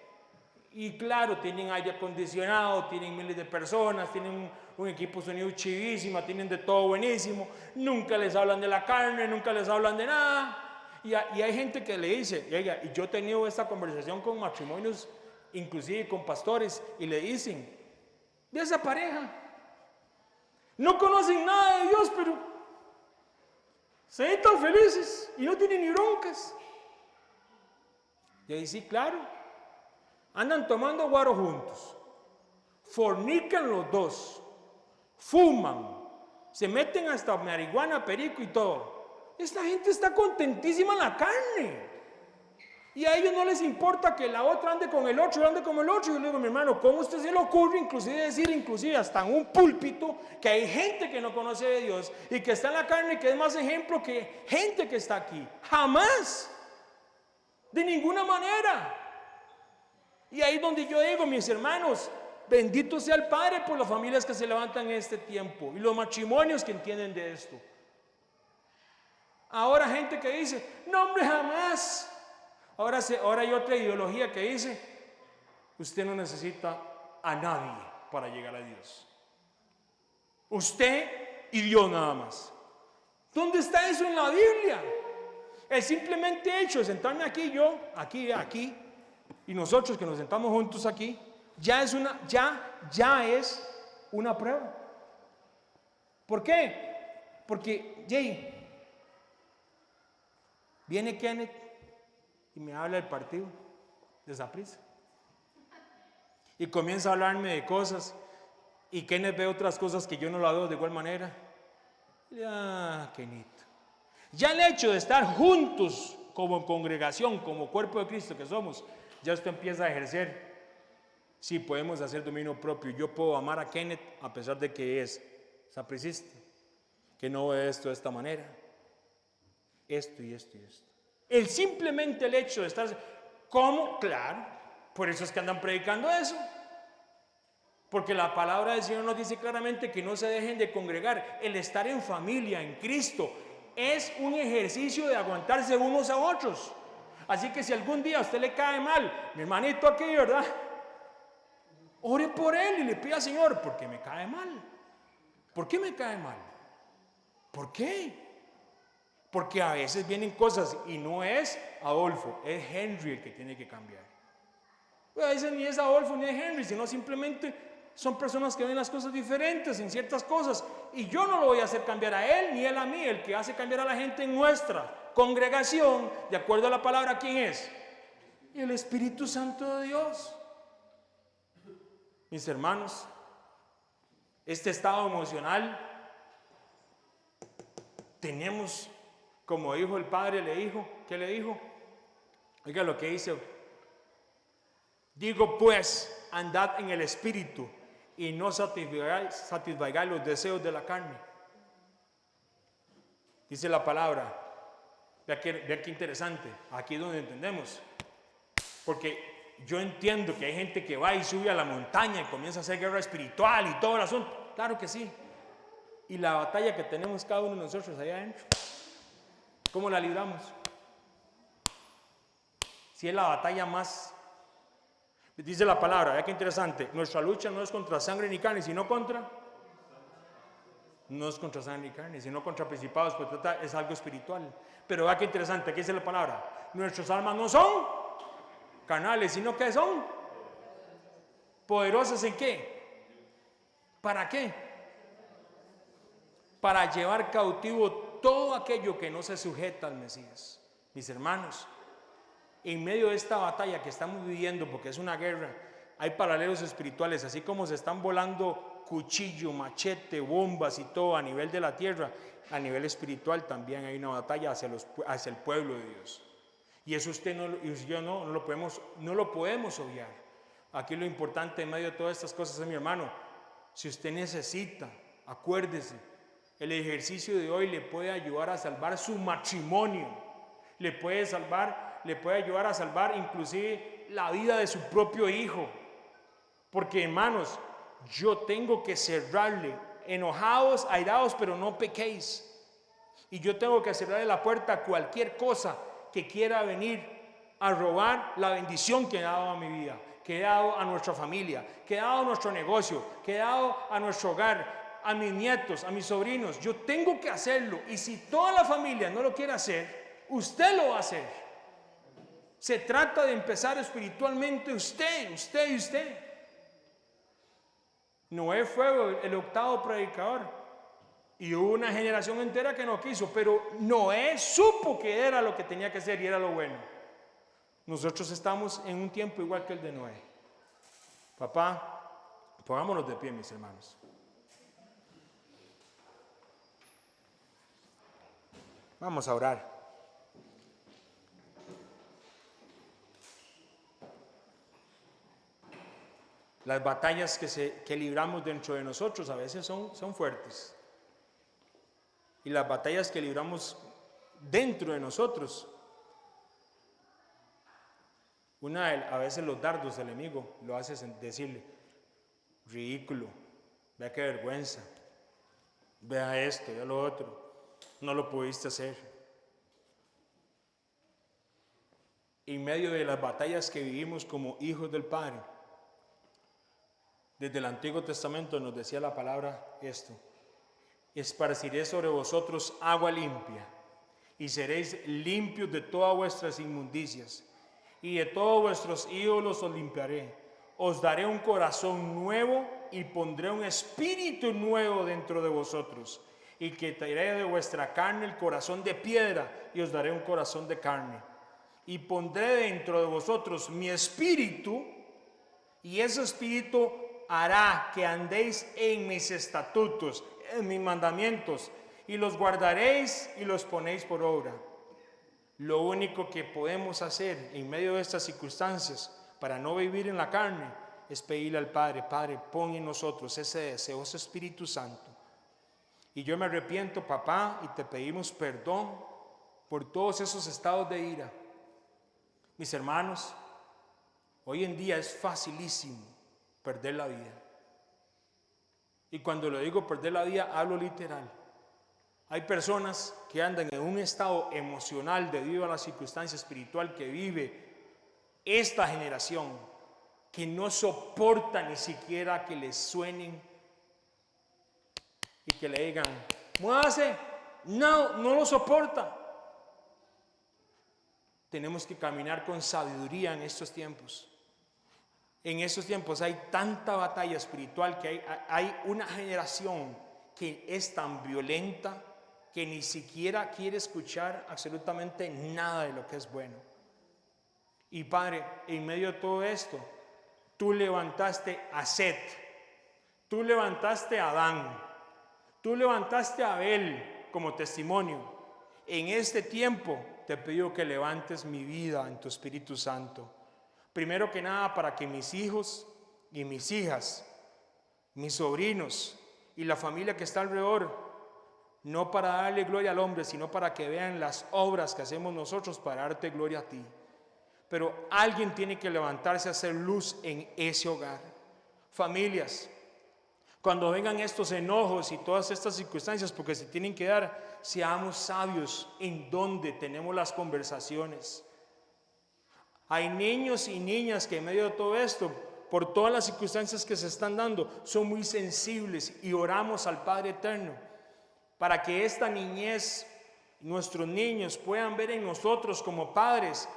Y claro, tienen aire acondicionado, tienen miles de personas, tienen un equipo de sonido chivísima, tienen de todo buenísimo, nunca les hablan de la carne, nunca les hablan de nada. Y hay gente que le dice, y yo he tenido esta conversación con matrimonios, inclusive con pastores, y le dicen, ve a esa pareja, no conocen nada de Dios, pero se ven tan felices y no tienen ni broncas. Y ahí sí, claro. Andan tomando guaro juntos, fornican los dos, fuman, se meten hasta marihuana, perico y todo. Esta gente está contentísima en la carne. Y a ellos no les importa que la otra ande con el otro, ande como el otro. Yo le digo, mi hermano, ¿cómo a usted se le ocurre inclusive hasta en un púlpito, que hay gente que no conoce de Dios y que está en la carne, que es más ejemplo que gente que está aquí? Jamás, de ninguna manera. Y ahí donde yo digo, mis hermanos, bendito sea el Padre por las familias que se levantan en este tiempo y los matrimonios que entienden de esto. Ahora gente que dice, no hombre, jamás. Ahora hay otra ideología que dice, usted no necesita a nadie para llegar a Dios. Usted y Dios nada más. ¿Dónde está eso en la Biblia? El simplemente hecho de sentarme aquí, yo, aquí, y nosotros que nos sentamos juntos aquí, ya es una prueba. ¿Por qué? Porque, viene Kenneth y me habla del partido de Saprissa. Y comienza a hablarme de cosas, y Kenneth ve otras cosas que yo no la veo de igual manera. Kenneth. Ya el hecho de estar juntos como congregación, como cuerpo de Cristo que somos, ya usted empieza a ejercer. Sí, podemos hacer dominio propio. Yo puedo amar a Kenneth a pesar de que es sapricista, que no ve esto de esta manera, esto y esto y esto. Simplemente el hecho de estar, ¿cómo? Claro, por eso es que andan predicando eso, porque la palabra del Señor nos dice claramente que no se dejen de congregar. El estar en familia, en Cristo, es un ejercicio de aguantarse unos a otros. Así que si algún día a usted le cae mal, mi hermanito aquí, ¿verdad? Ore por él y le pida al Señor, ¿por qué me cae mal? ¿Por qué me cae mal? ¿Por qué? Porque a veces vienen cosas y no es Adolfo, es Henry el que tiene que cambiar. A veces ni es Adolfo ni es Henry, sino simplemente son personas que ven las cosas diferentes en ciertas cosas, y yo no lo voy a hacer cambiar a él ni él a mí. El que hace cambiar a la gente en nuestra congregación, de acuerdo a la palabra, ¿quién es? El Espíritu Santo de Dios. Mis hermanos, este estado emocional tenemos, como dijo el Padre, le dijo, ¿qué le dijo? Oiga lo que dice: digo pues, andad en el Espíritu y no satisfagáis los deseos de la carne. Dice la palabra. Vea qué interesante, aquí es donde entendemos, porque yo entiendo que hay gente que va y sube a la montaña y comienza a hacer guerra espiritual y todo el asunto, claro que sí, y la batalla que tenemos cada uno de nosotros allá adentro, ¿cómo la libramos? Si es la batalla más, dice la palabra, vea qué interesante, nuestra lucha no es contra sangre ni carne, sino no es contra sangre ni carne, sino contra principados, pues es algo espiritual. Pero vea qué interesante, aquí dice la palabra, nuestras almas no son carnales, sino que son poderosas. ¿En qué? ¿Para qué? Para llevar cautivo todo aquello que no se sujeta al Mesías. Mis hermanos, en medio de esta batalla que estamos viviendo, porque es una guerra, hay paralelos espirituales, así como se están volando cuchillo, machete, bombas y todo a nivel de la tierra, a nivel espiritual también hay una batalla hacia el pueblo de Dios. Y eso usted y yo no lo podemos obviar, Aquí lo importante en medio de todas estas cosas es, mi hermano, si usted necesita, acuérdese, el ejercicio de hoy le puede ayudar a salvar su matrimonio, le puede ayudar a salvar inclusive la vida de su propio hijo. Porque, hermanos, yo tengo que cerrarle, enojados, airados, pero no pequéis. Y yo tengo que cerrarle la puerta a cualquier cosa que quiera venir a robar la bendición que he dado a mi vida, que he dado a nuestra familia, que he dado a nuestro negocio, que he dado a nuestro hogar, a mis nietos, a mis sobrinos. Yo tengo que hacerlo. Y si toda la familia no lo quiere hacer, usted lo va a hacer. Se trata de empezar espiritualmente usted y usted. Noé fue el octavo predicador y hubo una generación entera que no quiso, pero Noé supo que era lo que tenía que hacer y era lo bueno. Nosotros estamos en un tiempo igual que el de Noé. Papá, pongámonos de pie, mis hermanos. Vamos a orar. Las batallas que libramos dentro de nosotros a veces son fuertes. Y las batallas que libramos dentro de nosotros, a veces los dardos del enemigo lo hace decirle, ridículo, vea qué vergüenza, vea esto, vea lo otro. No lo pudiste hacer. En medio de las batallas que vivimos como hijos del Padre, desde el Antiguo Testamento nos decía la palabra esto: esparciré sobre vosotros agua limpia, y seréis limpios de todas vuestras inmundicias, y de todos vuestros ídolos os limpiaré. Os daré un corazón nuevo y pondré un espíritu nuevo dentro de vosotros. Y quitaré de vuestra carne el corazón de piedra y os daré un corazón de carne. Y pondré dentro de vosotros mi espíritu, y ese espíritu hará que andéis en mis estatutos, en mis mandamientos, y los guardaréis y los ponéis por obra. Lo único que podemos hacer en medio de estas circunstancias para no vivir en la carne es pedirle al Padre: Padre, pon en nosotros ese deseo, ese Espíritu Santo. Y yo me arrepiento, papá, y te pedimos perdón por todos esos estados de ira. Mis hermanos, hoy en día es facilísimo perder la vida. Y cuando lo digo perder la vida, hablo literal. Hay personas que andan en un estado emocional debido a la circunstancia espiritual que vive esta generación, que no soporta ni siquiera que les suenen y que le digan, muévase. No lo soporta. Tenemos que caminar con sabiduría en estos tiempos. En estos tiempos hay tanta batalla espiritual que hay una generación que es tan violenta que ni siquiera quiere escuchar absolutamente nada de lo que es bueno. Y Padre, en medio de todo esto, tú levantaste a Set, tú levantaste a Adán, tú levantaste a Abel como testimonio. En este tiempo te pido que levantes mi vida en tu Espíritu Santo. Primero que nada, para que mis hijos y mis hijas, mis sobrinos y la familia que está alrededor, no para darle gloria al hombre, sino para que vean las obras que hacemos nosotros para darte gloria a ti. Pero alguien tiene que levantarse a hacer luz en ese hogar. Familias, cuando vengan estos enojos y todas estas circunstancias, porque se tienen que dar, seamos sabios en donde tenemos las conversaciones. Hay niños y niñas que en medio de todo esto, por todas las circunstancias que se están dando, son muy sensibles, y oramos al Padre Eterno para que esta niñez, nuestros niños, puedan ver en nosotros como padres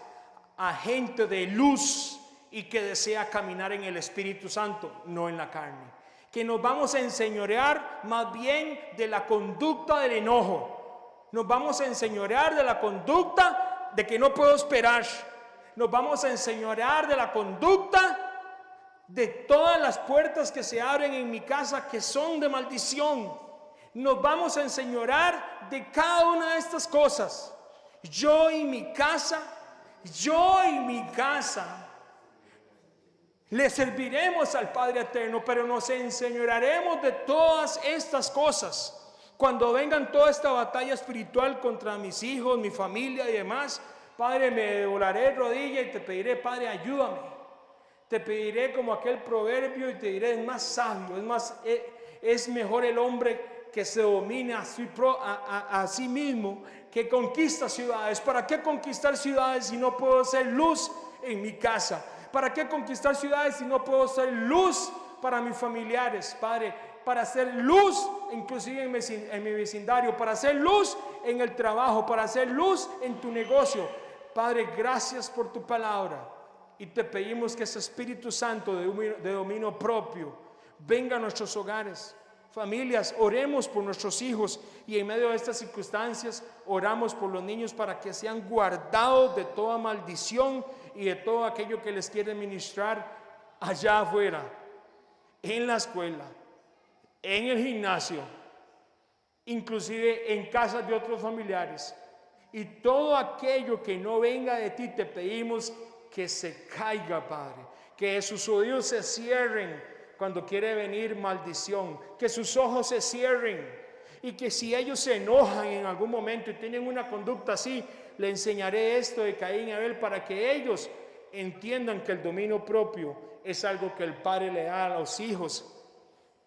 a gente de luz y que desea caminar en el Espíritu Santo, no en la carne. Que nos vamos a enseñorear más bien de la conducta del enojo. Nos vamos a enseñorear de la conducta de que no puedo esperar. Nos vamos a enseñorear de la conducta de todas las puertas que se abren en mi casa que son de maldición. Nos vamos a enseñorear de cada una de estas cosas. Yo y mi casa Le serviremos al Padre eterno, pero nos enseñorearemos de todas estas cosas. Cuando vengan toda esta batalla espiritual contra mis hijos, mi familia y demás, Padre, me doblaré rodilla y te pediré, Padre, ayúdame. Te pediré como aquel proverbio y te diré, es más sabio, es mejor el hombre que se domine a sí mismo, que conquista ciudades. ¿Para qué conquistar ciudades si no puedo ser luz en mi casa? ¿Para qué conquistar ciudades si no puedo ser luz para mis familiares, Padre? Para hacer luz inclusive en mi vecindario, para hacer luz en el trabajo, para hacer luz en tu negocio. Padre, gracias por tu palabra y te pedimos que ese Espíritu Santo de dominio propio venga a nuestros hogares. Familias, oremos por nuestros hijos y en medio de estas circunstancias oramos por los niños para que sean guardados de toda maldición y de todo aquello que les quiere ministrar allá afuera, en la escuela, en el gimnasio, inclusive en casas de otros familiares. Y todo aquello que no venga de ti te pedimos que se caiga, Padre, que sus oídos se cierren cuando quiere venir maldición, que sus ojos se cierren y que si ellos se enojan en algún momento y tienen una conducta así, le enseñaré esto de Caín y Abel para que ellos entiendan que el dominio propio es algo que el Padre le da a los hijos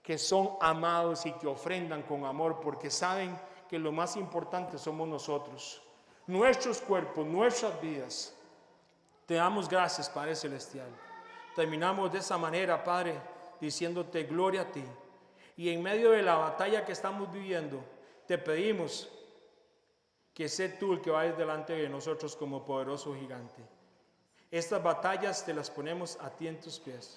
que son amados y que ofrendan con amor, porque saben que lo más importante somos nosotros, nuestros cuerpos, nuestras vidas. Te damos gracias, Padre Celestial. Terminamos de esa manera, Padre, diciéndote gloria a ti. Y en medio de la batalla que estamos viviendo, te pedimos que sé tú el que vayas delante de nosotros como poderoso gigante. Estas batallas te las ponemos a ti en tus pies.